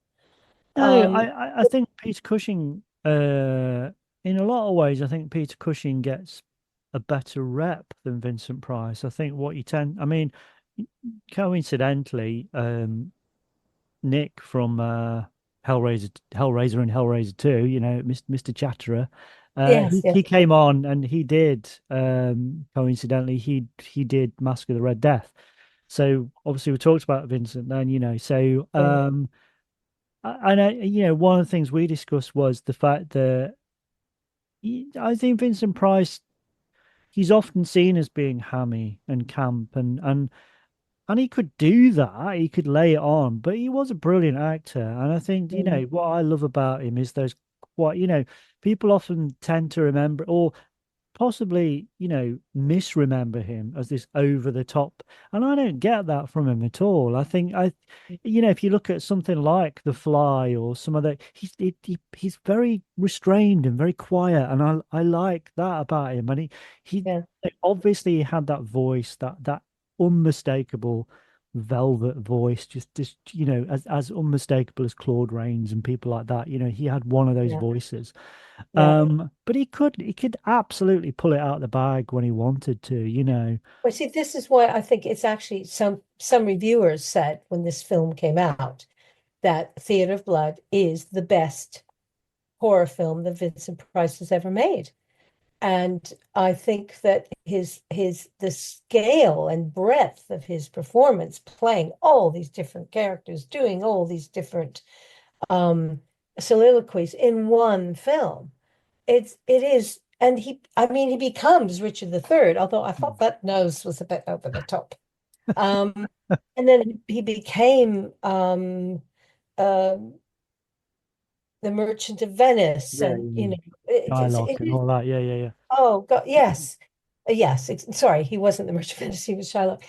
No, Um, I think Peter Cushing, in a lot of ways, I think Peter Cushing gets a better rep than Vincent Price. I think what you tend, I mean, coincidentally, Nick from Hellraiser and Hellraiser 2, Mr. Chatterer, yes, he yes, came on and he did, coincidentally, he did Mask of the Red Death. So obviously we talked about Vincent then, so yeah, one of the things we discussed was the fact that I think Vincent Price, he's often seen as being hammy and camp, and he could do that. He could lay it on, but he was a brilliant actor. And I think, mm, what I love about him is those quite, people often tend to remember or possibly, misremember him as this over the top. And I don't get that from him at all. I think if you look at something like The Fly or some other, he's very restrained and very quiet. And I like that about him. And he yeah, obviously had that voice, that unmistakable velvet voice, just as unmistakable as Claude Rains and people like that. He had one of those yeah, voices. yeah. But he could absolutely pull it out of the bag when he wanted to. Well, see, this is why I think it's actually some reviewers said when this film came out that Theatre of Blood is the best horror film that Vincent Price has ever made. And I think that the scale and breadth of his performance, playing all these different characters, doing all these different um soliloquies in one film, it is, and I mean, he becomes Richard III, although I thought that nose was a bit over the top. Um, and then he became uh, the Merchant of Venice, Yeah, and dialogue it and is. all that. Yeah, yeah, yeah. Oh God, yes, yes. Sorry, he wasn't the Merchant of Venice. He was Shylock.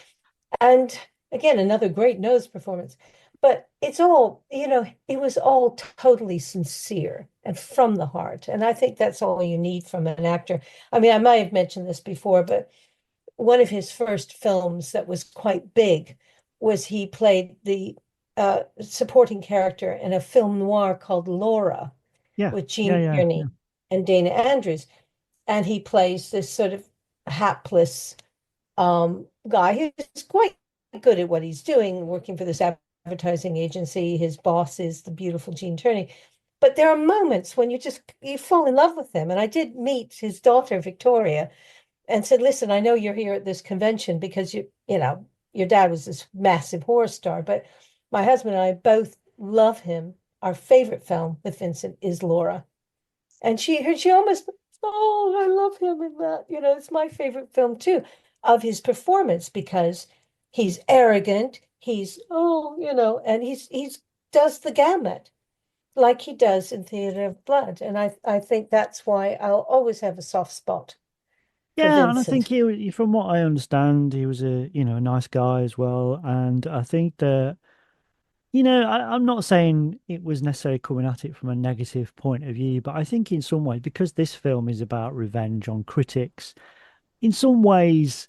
And again, another great nose performance. But it's all, it was all totally sincere and from the heart. And I think that's all you need from an actor. I mean, I might have mentioned this before, but one of his first films that was quite big was he played the supporting character in a film noir called Laura Yeah, with yeah, Gene yeah, yeah. Tierney and Dana Andrews. And he plays this sort of hapless guy who's quite good at what he's doing, working for this advertising agency. His boss is the beautiful Gene Tierney. But there are moments when you fall in love with him. And I did meet his daughter, Victoria, and said, listen, I know you're here at this convention because your dad was this massive horror star, but my husband and I both love him. Our favorite film with Vincent is Laura. And she almost, oh, I love him in that. It's my favorite film too, of his performance, because he's arrogant, and he's does the gamut like he does in Theatre of Blood. And I think that's why I'll always have a soft spot for Yeah, and I think Vincent. from what I understand, he was a nice guy as well. And I think that, I'm not saying it was necessarily coming at it from a negative point of view, but I think in some ways, because this film is about revenge on critics, in some ways,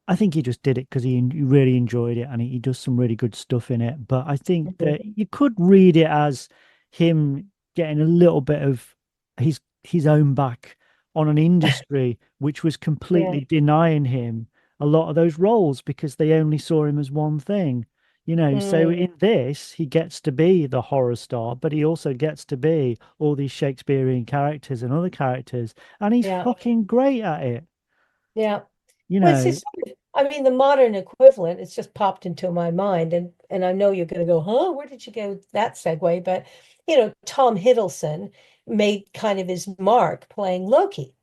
I think he just did it because he really enjoyed it and he does some really good stuff in it. But I think Mhm. that you could read it as him getting a little bit of his own back on an industry which was Yeah. completely denying him a lot of those roles because they only saw him as one thing. So Mm, in this, he gets to be the horror star, but he also gets to be all these Shakespearean characters and other characters, and he's yeah. fucking great at it. Yeah. You Well, it's know, just, I mean, the modern equivalent, it's just popped into my mind. And I know you're going to go, huh? Where did you go with that segue? But, Tom Hiddleston made kind of his mark playing Loki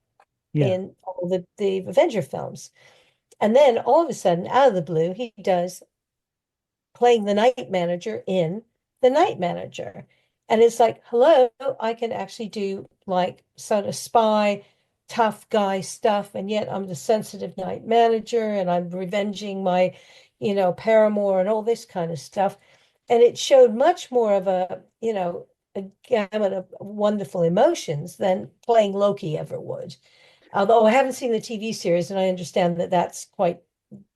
yeah. in all the Avenger films. And then all of a sudden, out of the blue, he does playing the night manager in The Night Manager. And it's like, hello, I can actually do like sort of spy, tough guy stuff. And yet I'm the sensitive night manager and I'm revenging my, paramour and all this kind of stuff. And it showed much more of a gamut of wonderful emotions than playing Loki ever would. Although I haven't seen the TV series and I understand that that's quite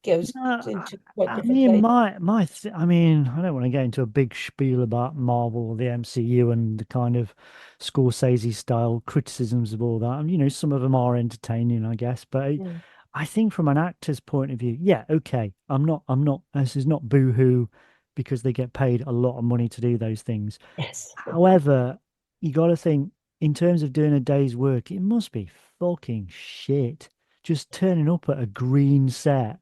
goes No, into quite I different mean, places. I mean, I don't want to get into a big spiel about Marvel or the MCU and the kind of Scorsese style criticisms of all that. And, some of them are entertaining, I guess. But Mm. I think from an actor's point of view, yeah, okay. This is not boo-hoo because they get paid a lot of money to do those things. Yes. However, you got to think in terms of doing a day's work, it must be fucking shit. Just turning up at a green set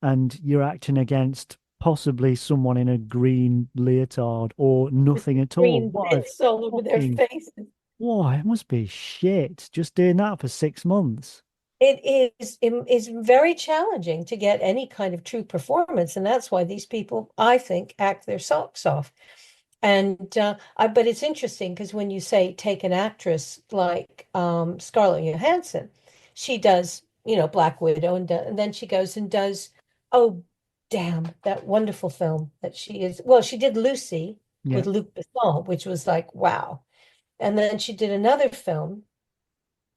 and you're acting against possibly someone in a green leotard or With nothing at all. green What a bits all over their fucking, faces. why, it must be shit just doing that for 6 months. It is very challenging to get any kind of true performance, and that's why these people, I think, act their socks off. And but it's interesting because when you say take an actress like Scarlett Johansson, she does, Black Widow, and then she goes and does, oh, damn, that wonderful film that she is. Well, she did Lucy Yeah. with Luc Besson, which was like, wow. And then she did another film,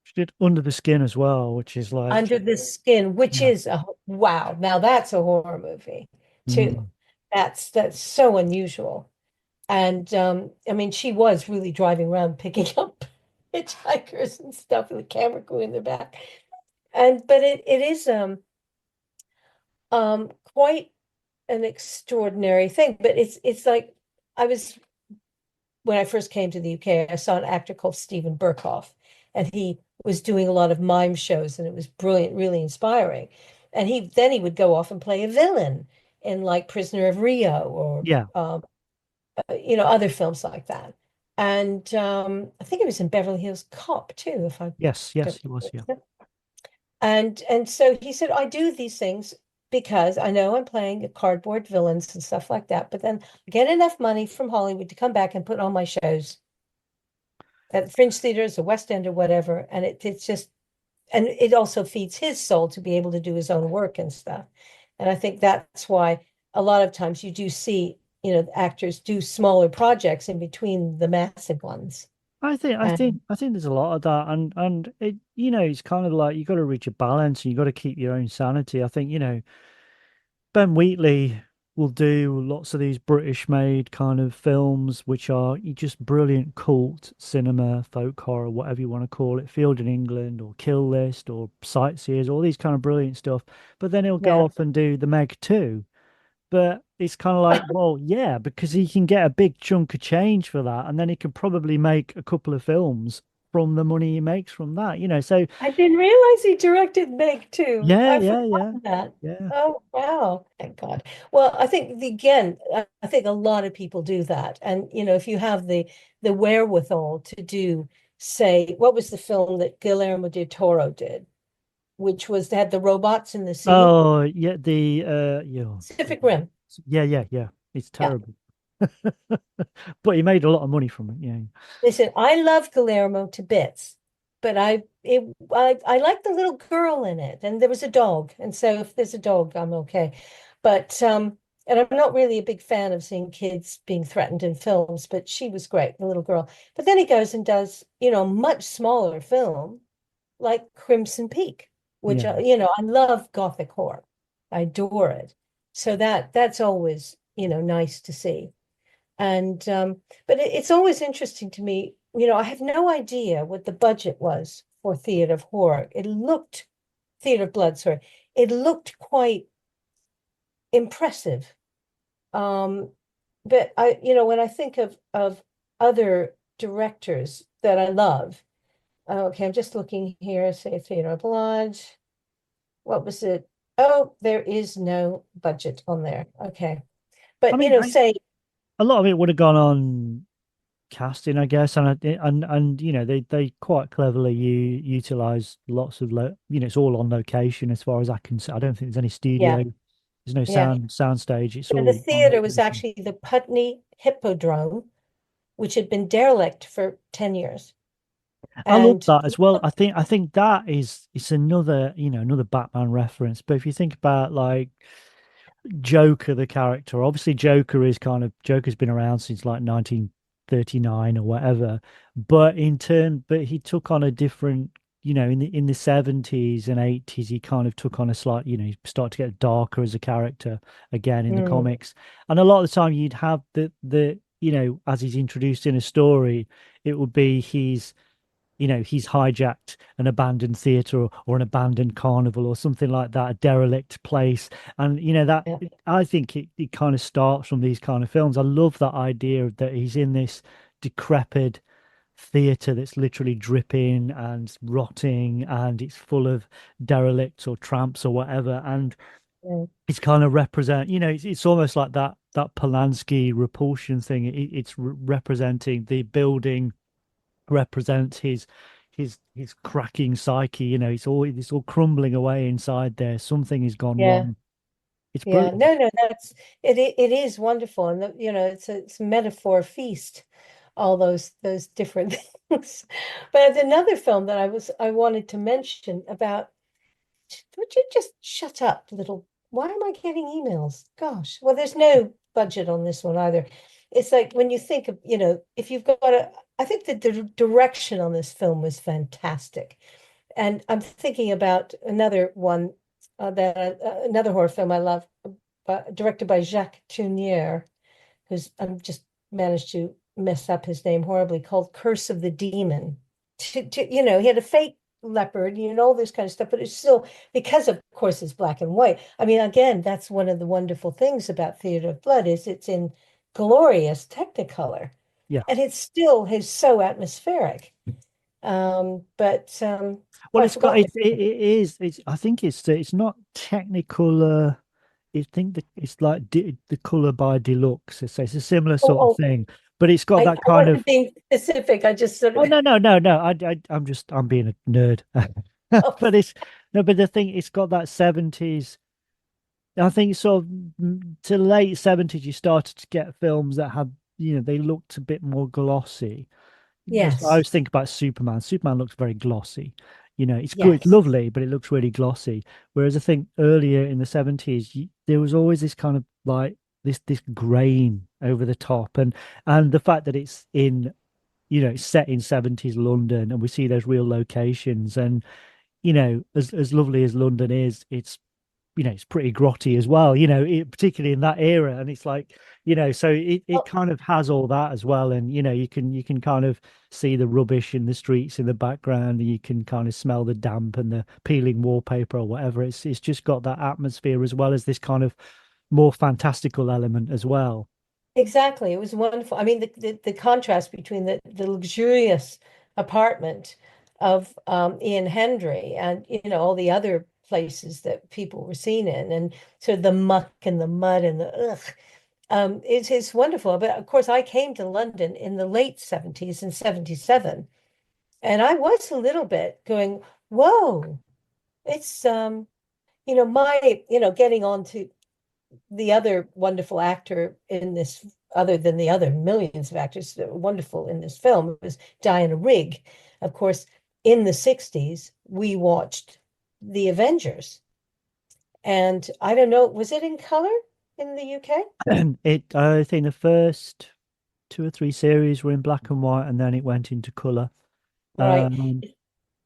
She did Under the Skin as well, which is like, Under the Skin, which yeah. is a wow. Now that's a horror movie too. Mm. That's so unusual. And I mean, she was really driving around picking up hitchhikers and stuff with the camera going in the back. And but it is quite an extraordinary thing. But it's like I was when I first came to the UK, I saw an actor called Stephen Burkhoff, and he was doing a lot of mime shows, and it was brilliant, really inspiring. And he would go off and play a villain in like Prisoner of Rio or Yeah. other films like that. And I think it was in Beverly Hills Cop too, if I Yes, yes, don't. it was. Yeah. And so he said, I do these things because I know I'm playing cardboard villains and stuff like that, but then I get enough money from Hollywood to come back and put on my shows at Fringe Theaters, the West End, or whatever. And it's just, and it also feeds his soul to be able to do his own work and stuff. And I think that's why a lot of times you do see, actors do smaller projects in between the massive ones. I think there's a lot of that, and it's kind of like you got to reach a balance, and you got to keep your own sanity. I think Ben Wheatley will do lots of these British-made kind of films, which are just brilliant cult cinema, folk horror, whatever you want to call it, Field in England or Kill List or Sightseers, all these kind of brilliant stuff. But then he'll go Yeah. off and do The Meg 2. But it's kind of like, well, yeah, because he can get a big chunk of change for that, and then he can probably make a couple of films from the money he makes from that. So I didn't realize he directed Meg too. yeah, I yeah, yeah, forgot that. yeah. Oh, wow. Thank God. Well, I think again, I think a lot of people do that. And if you have the wherewithal to do, say, what was the film that Guillermo del Toro did, which was they had the robots in the sea? Oh, yeah, the yeah, Pacific Rim. yeah, yeah, yeah. It's Yeah. terrible. But he made a lot of money from it. Yeah. Listen, I love Guillermo to bits, but I like the little girl in it, and there was a dog, and so if there's a dog, I'm okay. But and I'm not really a big fan of seeing kids being threatened in films, but she was great, the little girl. But then he goes and does, a much smaller film like Crimson Peak, which Yeah. I love gothic horror. I adore it. So that's always, nice to see. And but it's always interesting to me, I have no idea what the budget was for Theatre of Horror. It looked Theatre of Blood, sorry. It looked quite impressive. Um, but when I think of other directors that I love, okay, I'm just looking here, say Theatre of Blood. What was it? Oh, there is no budget on there. Okay. I But mean, say a lot of it would have gone on casting, I guess, and they quite cleverly utilize lots of it's all on location as far as I can see. I don't think there's any yeah, studio, there's no yeah. sound stage. It's And the all on theater was location. actually the Putney Hippodrome, which had been derelict for 10 years. I love And that as well. I think that is it's another Batman reference. But if you think about like Joker, the character, obviously Joker's been around since like 1939 or whatever. But he took on a different, in the 70s and 80s, he kind of took on a slight, he started to get darker as a character again in the comics. And a lot of the time you'd have as he's introduced in a story, it would be he's hijacked an abandoned theater or an abandoned carnival or something like that, a derelict place. And that I think it kind of starts from these kind of films. I love that idea that he's in this decrepit theater that's literally dripping and rotting, and it's full of derelicts or tramps or whatever, and it's kind of it's almost like that Polanski repulsion thing. It's representing the building, represents his cracking psyche. It's all crumbling away inside there. Something has gone wrong. It's brilliant. No, it is wonderful, and it's a metaphor feast, all those different things. But another film that I wanted to mention about, would you just shut up, little, why am I getting emails? Gosh, well, there's no budget on this one either. It's like when you think of, if you've got I think that the direction on this film was fantastic. And I'm thinking about another one, another horror film I love, directed by Jacques Tourneur, who's I'm just managed to mess up his name horribly, called Curse of the Demon. He had a fake leopard, all this kind of stuff, but it's still, because of course it's black and white. I mean, again, that's one of the wonderful things about Theater of Blood is it's in glorious Technicolor. Yeah. And it still is so atmospheric. Well, it's got it is I think it's not Technicolor. I think that it's like the color by deluxe. It's a similar sort of thing, but it's got that kind of being specific. I just sort of no. I'm being a nerd. But but the thing, it's got that 70s. I think sort of to late 70s you started to get films that had, they looked a bit more glossy. Yes. I always think about Superman. Superman looks very glossy. It's good, it's lovely, but it looks really glossy. Whereas I think earlier in the 70s, there was always this kind of like this grain over the top, and the fact that it's in, it's set in 70s London, and we see those real locations, and as lovely as London is, it's it's pretty grotty as well, particularly in that era. And it's like, so it kind of has all that as well. And, you can kind of see the rubbish in the streets in the background, and you can kind of smell the damp and the peeling wallpaper or whatever. It's just got that atmosphere as well as this kind of more fantastical element as well. Exactly. It was wonderful. I mean, the contrast between the luxurious apartment of Ian Hendry and, all the other places that people were seen in, and sort of the muck and the mud and the ugh. It's wonderful. But of course, I came to London in the late 70s in 77. And I was a little bit going, whoa, it's getting on to the other wonderful actor in this, other than the other millions of actors that were wonderful in this film, was Diana Rigg. Of course, in the 60s, we watched The Avengers. And I don't know, was it in color in the UK? I think the first 2 or 3 series were in black and white, and then it went into color. Right.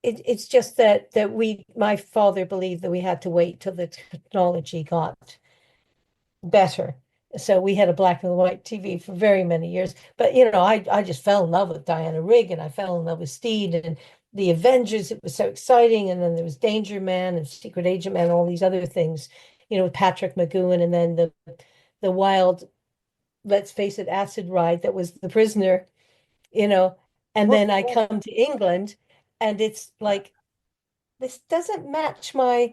It's just that my father believed that we had to wait till the technology got better. So we had a black and white TV for very many years. But, I just fell in love with Diana Rigg, and I fell in love with Steed and the Avengers. It was so exciting. And then there was Danger Man and Secret Agent Man, all these other things, with Patrick McGowan, and then the wild, let's face it, acid ride that was The Prisoner, and then I come to England, and it's like, this doesn't match my,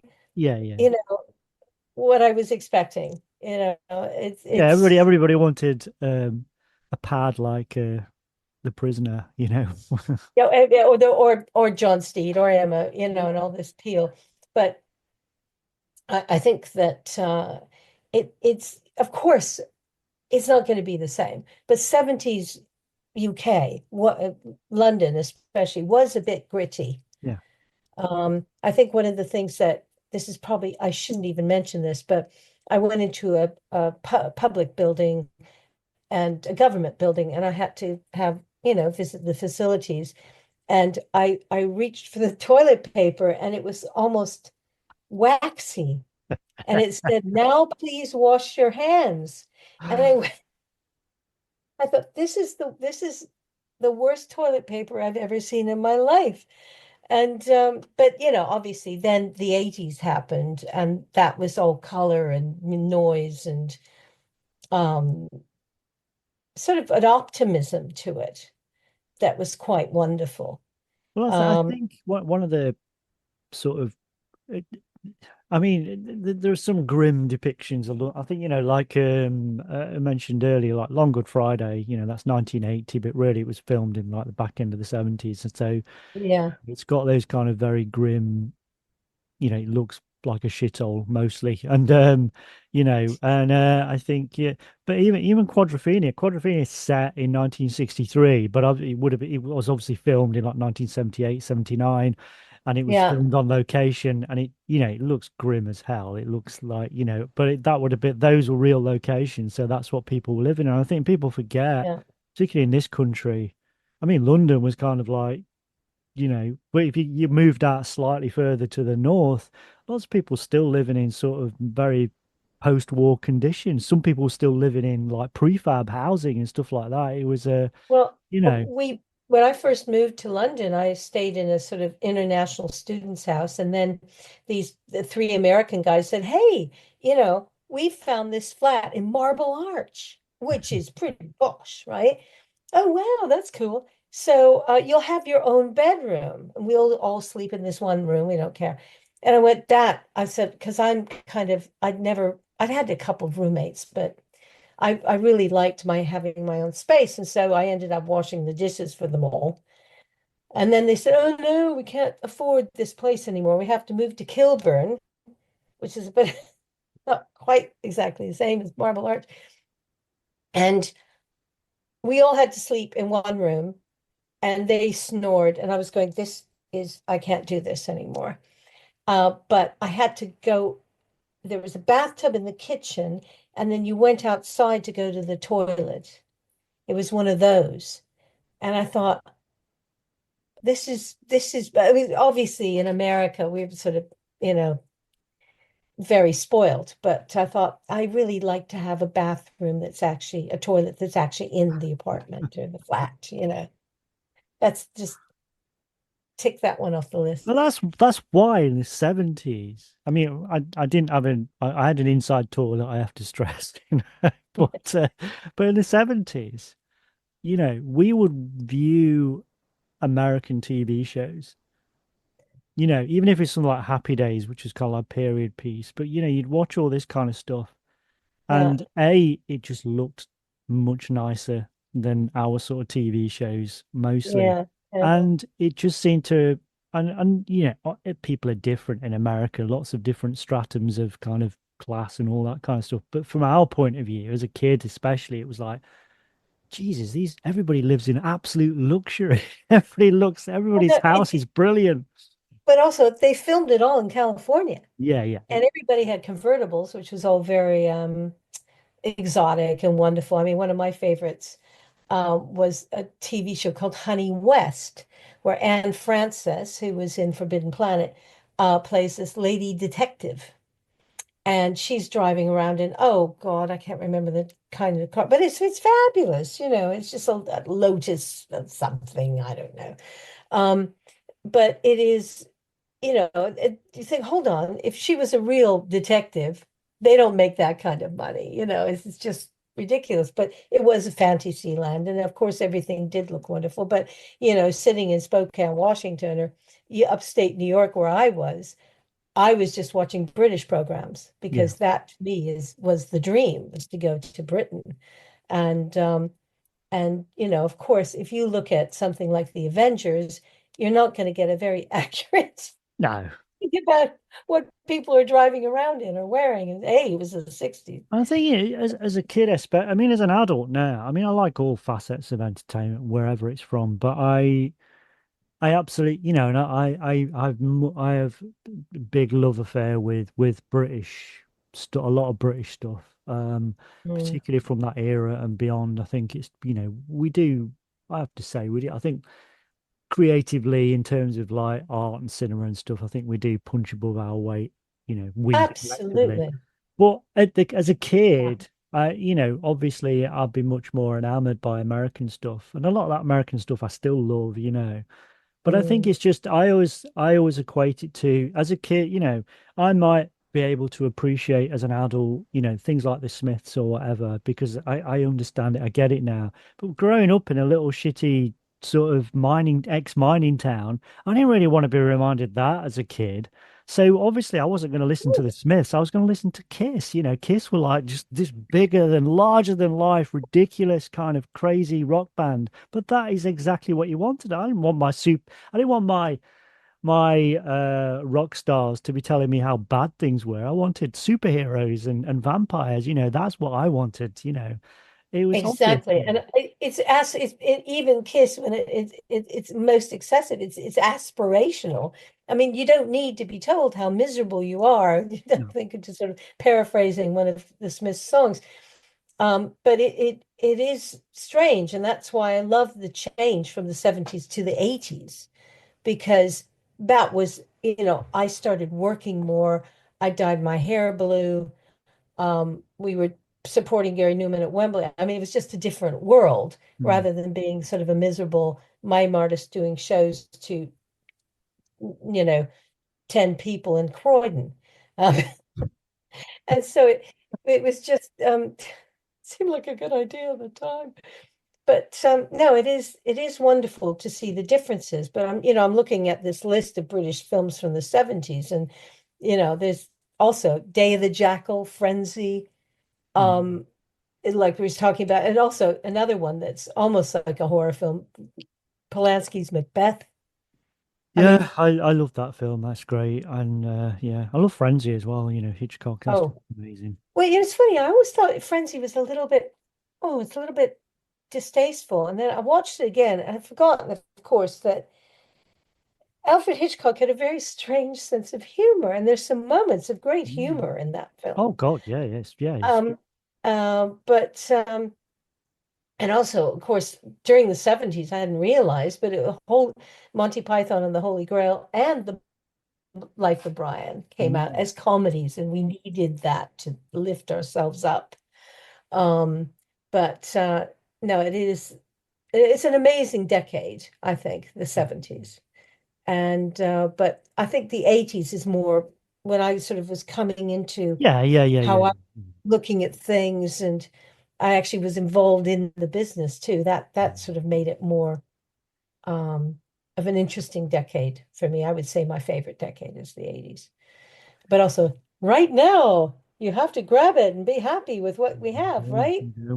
what I was expecting. It's everybody wanted a pad like The Prisoner, Yeah, or John Steed or Emma, and all this peel. But I think that it's, of course, it's not going to be the same. But 70s UK, London especially, was a bit gritty. Yeah. I think one of the things that, this is probably, I shouldn't even mention this, but I went into a public building and a government building, and I had to have, visit the facilities. and I reached for the toilet paper and it was almost waxy. And it said, "Now please wash your hands." And I thought, this is the worst toilet paper I've ever seen in my life. And but obviously then the 80s happened and that was all color and noise and um sort of an optimism to it that was quite wonderful. Well, I Um think one of the sort of, uh, I mean, there's some grim depictions. I think, like I mentioned earlier, like Long Good Friday, that's 1980, but really it was filmed in like the back end of the 70s. And so yeah, it's got those kind of very grim, it looks like a shithole mostly. And I think, yeah, but even Quadrophenia is set in 1963, but it was obviously filmed in like 1978, 79, and it was yeah, filmed on location, and it looks grim as hell. It looks like, but that would have been, those were real locations, so that's what people were living in. And I think people forget, yeah. particularly in this country. I mean, London was kind of like, but if you moved out slightly further to the north, lots of people still living in sort of very post-war conditions. Some people still living in like prefab housing and stuff like that. It was Well, you know, when I first moved to London, I stayed in a sort of international students' house, and then the three American guys said, "Hey, we found this flat in Marble Arch, which is pretty posh, right? Oh, wow, that's cool. So you'll have your own bedroom, and we'll all sleep in this one room. We don't care." And I said, because I'd had a couple of roommates, but I really liked my having my own space. And so I ended up washing the dishes for them all. And then they said, "Oh no, we can't afford this place anymore. We have to move to Kilburn," which is a bit not quite exactly the same as Marble Arch. And we all had to sleep in one room and they snored. And I was going, I can't do this anymore. But I had to go. There was a bathtub in the kitchen, and then you went outside to go to the toilet. It was one of those. And I thought, I mean, obviously in America, we're sort of, very spoiled, but I thought I really like to have a bathroom that's actually a toilet that's actually in the apartment or the flat. That's just tick that one off the list. well, that's why in the 70s. I mean, I didn't have I had an inside toilet, I have to stress, but in the 70s, we would view American TV shows, even if it's something like Happy Days, which is kind of like period piece, but you'd watch all this kind of stuff, Yeah, and it just looked much nicer than our sort of TV shows mostly, yeah, yeah. and it just seemed to, and people are different in America, lots of different stratums of kind of class and all that kind of stuff. But from our point of view, as a kid especially, it was like, Jesus, everybody lives in absolute luxury. Well, Everybody's house is brilliant. but also they filmed it all in California, Yeah, yeah. and everybody had convertibles, which was all very exotic and wonderful. I mean, one of my favorites was a TV show called Honey West, where Anne Francis, who was in Forbidden Planet, plays this lady detective. And she's driving around in, oh God, I can't remember the kind of car, but it's fabulous. It's just a Lotus something, I don't know. Um, but it is, you think, hold on, if she was a real detective, they don't make that kind of money. It's just ridiculous. But it was a fantasy land, and of course, everything did look wonderful. But sitting in Spokane, Washington, or upstate New York, where I was just watching British programs Yeah. because that to me was the dream, was to go to Britain. And of course, if you look at something like the Avengers, you're not going to get a very accurate No. think about what people are driving around in or wearing. And hey, it was the 60s. I think as a kid, I mean, as an adult now, I mean, I like all facets of entertainment wherever it's from, but I absolutely, and I have a big love affair with British stuff, a lot of British stuff, Mm, particularly from that era and beyond. I think it's, we do, I have to say, we do, I think creatively in terms of like art and cinema and stuff. I think we do punch above our weight, we collectively. Absolutely. But as a kid, obviously I'd be much more enamored by American stuff, and a lot of that American stuff I still love. But I think Mm. it's just I always equate it to as a kid, I might be able to appreciate as an adult, things like the Smiths or whatever, because I understand it, I get it now. But growing up in a little shitty sort of ex-mining town, I didn't really want to be reminded that as a kid. So obviously I wasn't going to listen to the Smiths. I was going to listen to Kiss. Kiss were like just this bigger than larger than life, ridiculous kind of crazy rock band. But that is exactly what you wanted. I didn't want my rock stars to be telling me how bad things were. I wanted superheroes and vampires. That's what I wanted. It was obvious. Exactly, and even Kiss when it's most excessive. It's aspirational. I mean, you don't need to be told how miserable you are. You don't No. think just sort of paraphrasing one of the Smiths songs. But it is strange, and that's why I love the change from the 70s to the 80s, because that was, I started working more. I dyed my hair blue. We were supporting Gary Newman at Wembley. I mean, it was just a different world Mm. rather than being sort of a miserable mime artist doing shows to, 10 people in Croydon. Um, and so it was just seemed like a good idea at the time. But no, it is wonderful to see the differences. But I'm looking at this list of British films from the 70s, and there's also Day of the Jackal, Frenzy, Mm. like we was talking about, and also another one that's almost like a horror film, Polanski's Macbeth. I mean, Yeah, I love that film. That's great. And yeah, I love Frenzy as well. Hitchcock, that's oh, amazing. well, it's funny. I always thought Frenzy was it's a little bit distasteful. And then I watched it again, and I've forgotten, of course, that Alfred Hitchcock had a very strange sense of humor, and there's some moments of great Mm. humor in that Oh film. God, yeah, yes, yeah. Um, but and also, of course, during the 70s, I hadn't realized, but a whole Monty Python and the Holy Grail and the Life of Brian came out Mm. as comedies, and we needed that to lift ourselves up. Um, but no, it's an amazing decade, I think, the 70s. And but I think the 80s is more when I sort of was coming into Yeah, yeah, yeah, yeah. how I looking at things, and I actually was involved in the business too. That sort of made it more of an interesting decade for me. I would say my favorite decade is the 80s. But also right now, you have to grab it and be happy with what we have, right? Yeah.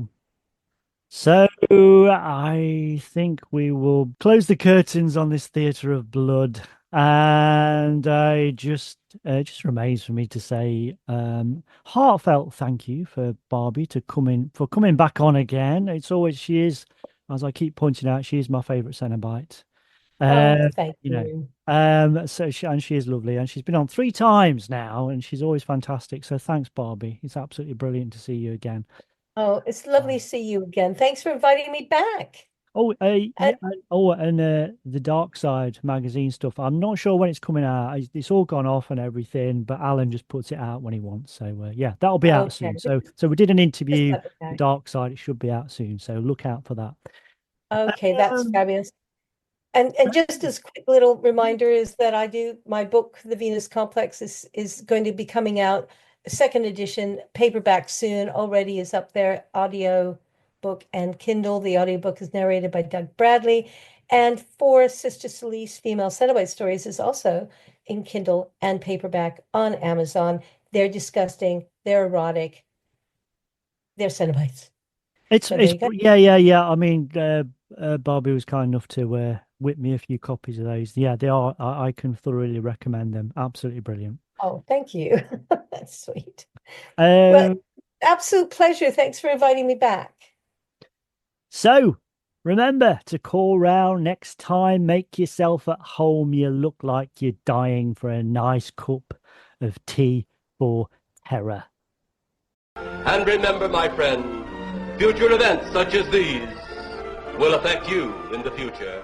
So I think we will close the curtains on this theatre of blood, and it just remains for me to say heartfelt thank you for Barbie coming back on again. She is, as I keep pointing out, she is my favourite Cenobite. Oh, Uh, thank you know, you. she is lovely, and she's been on 3 times now, and she's always fantastic. So thanks, Barbie. It's absolutely brilliant to see you again. Oh, it's lovely to see you again. Thanks for inviting me back. Oh, And yeah. And the Dark Side magazine stuff. I'm not sure when it's coming out. It's all gone off and everything, but Alan just puts it out when he wants. So yeah, that'll be out okay, soon. So we did an just interview, let me The know. Dark Side. It should be out soon. So look out for that. Okay, that's Um, fabulous. And just as quick little reminder is that I do my book, The Venus Complex, is going to be coming out, second edition, paperback soon. Already is up there, audio book and Kindle. The audiobook is narrated by Doug Bradley. And For Sister Celeste, Female Cenobite Stories is also in Kindle and paperback on Amazon. They're disgusting, they're erotic, they're Cenobites. So there it's you go. yeah. I mean, Barbie was kind enough to whip me a few copies of those. Yeah, they are. I can thoroughly recommend them. Absolutely brilliant. Oh, thank you. That's sweet. Well, Um, absolute pleasure. Thanks for inviting me back. So remember to call round next time. Make yourself at home. You look like you're dying for a nice cup of tea for terror. And remember, my friend, future events such as these will affect you in the future.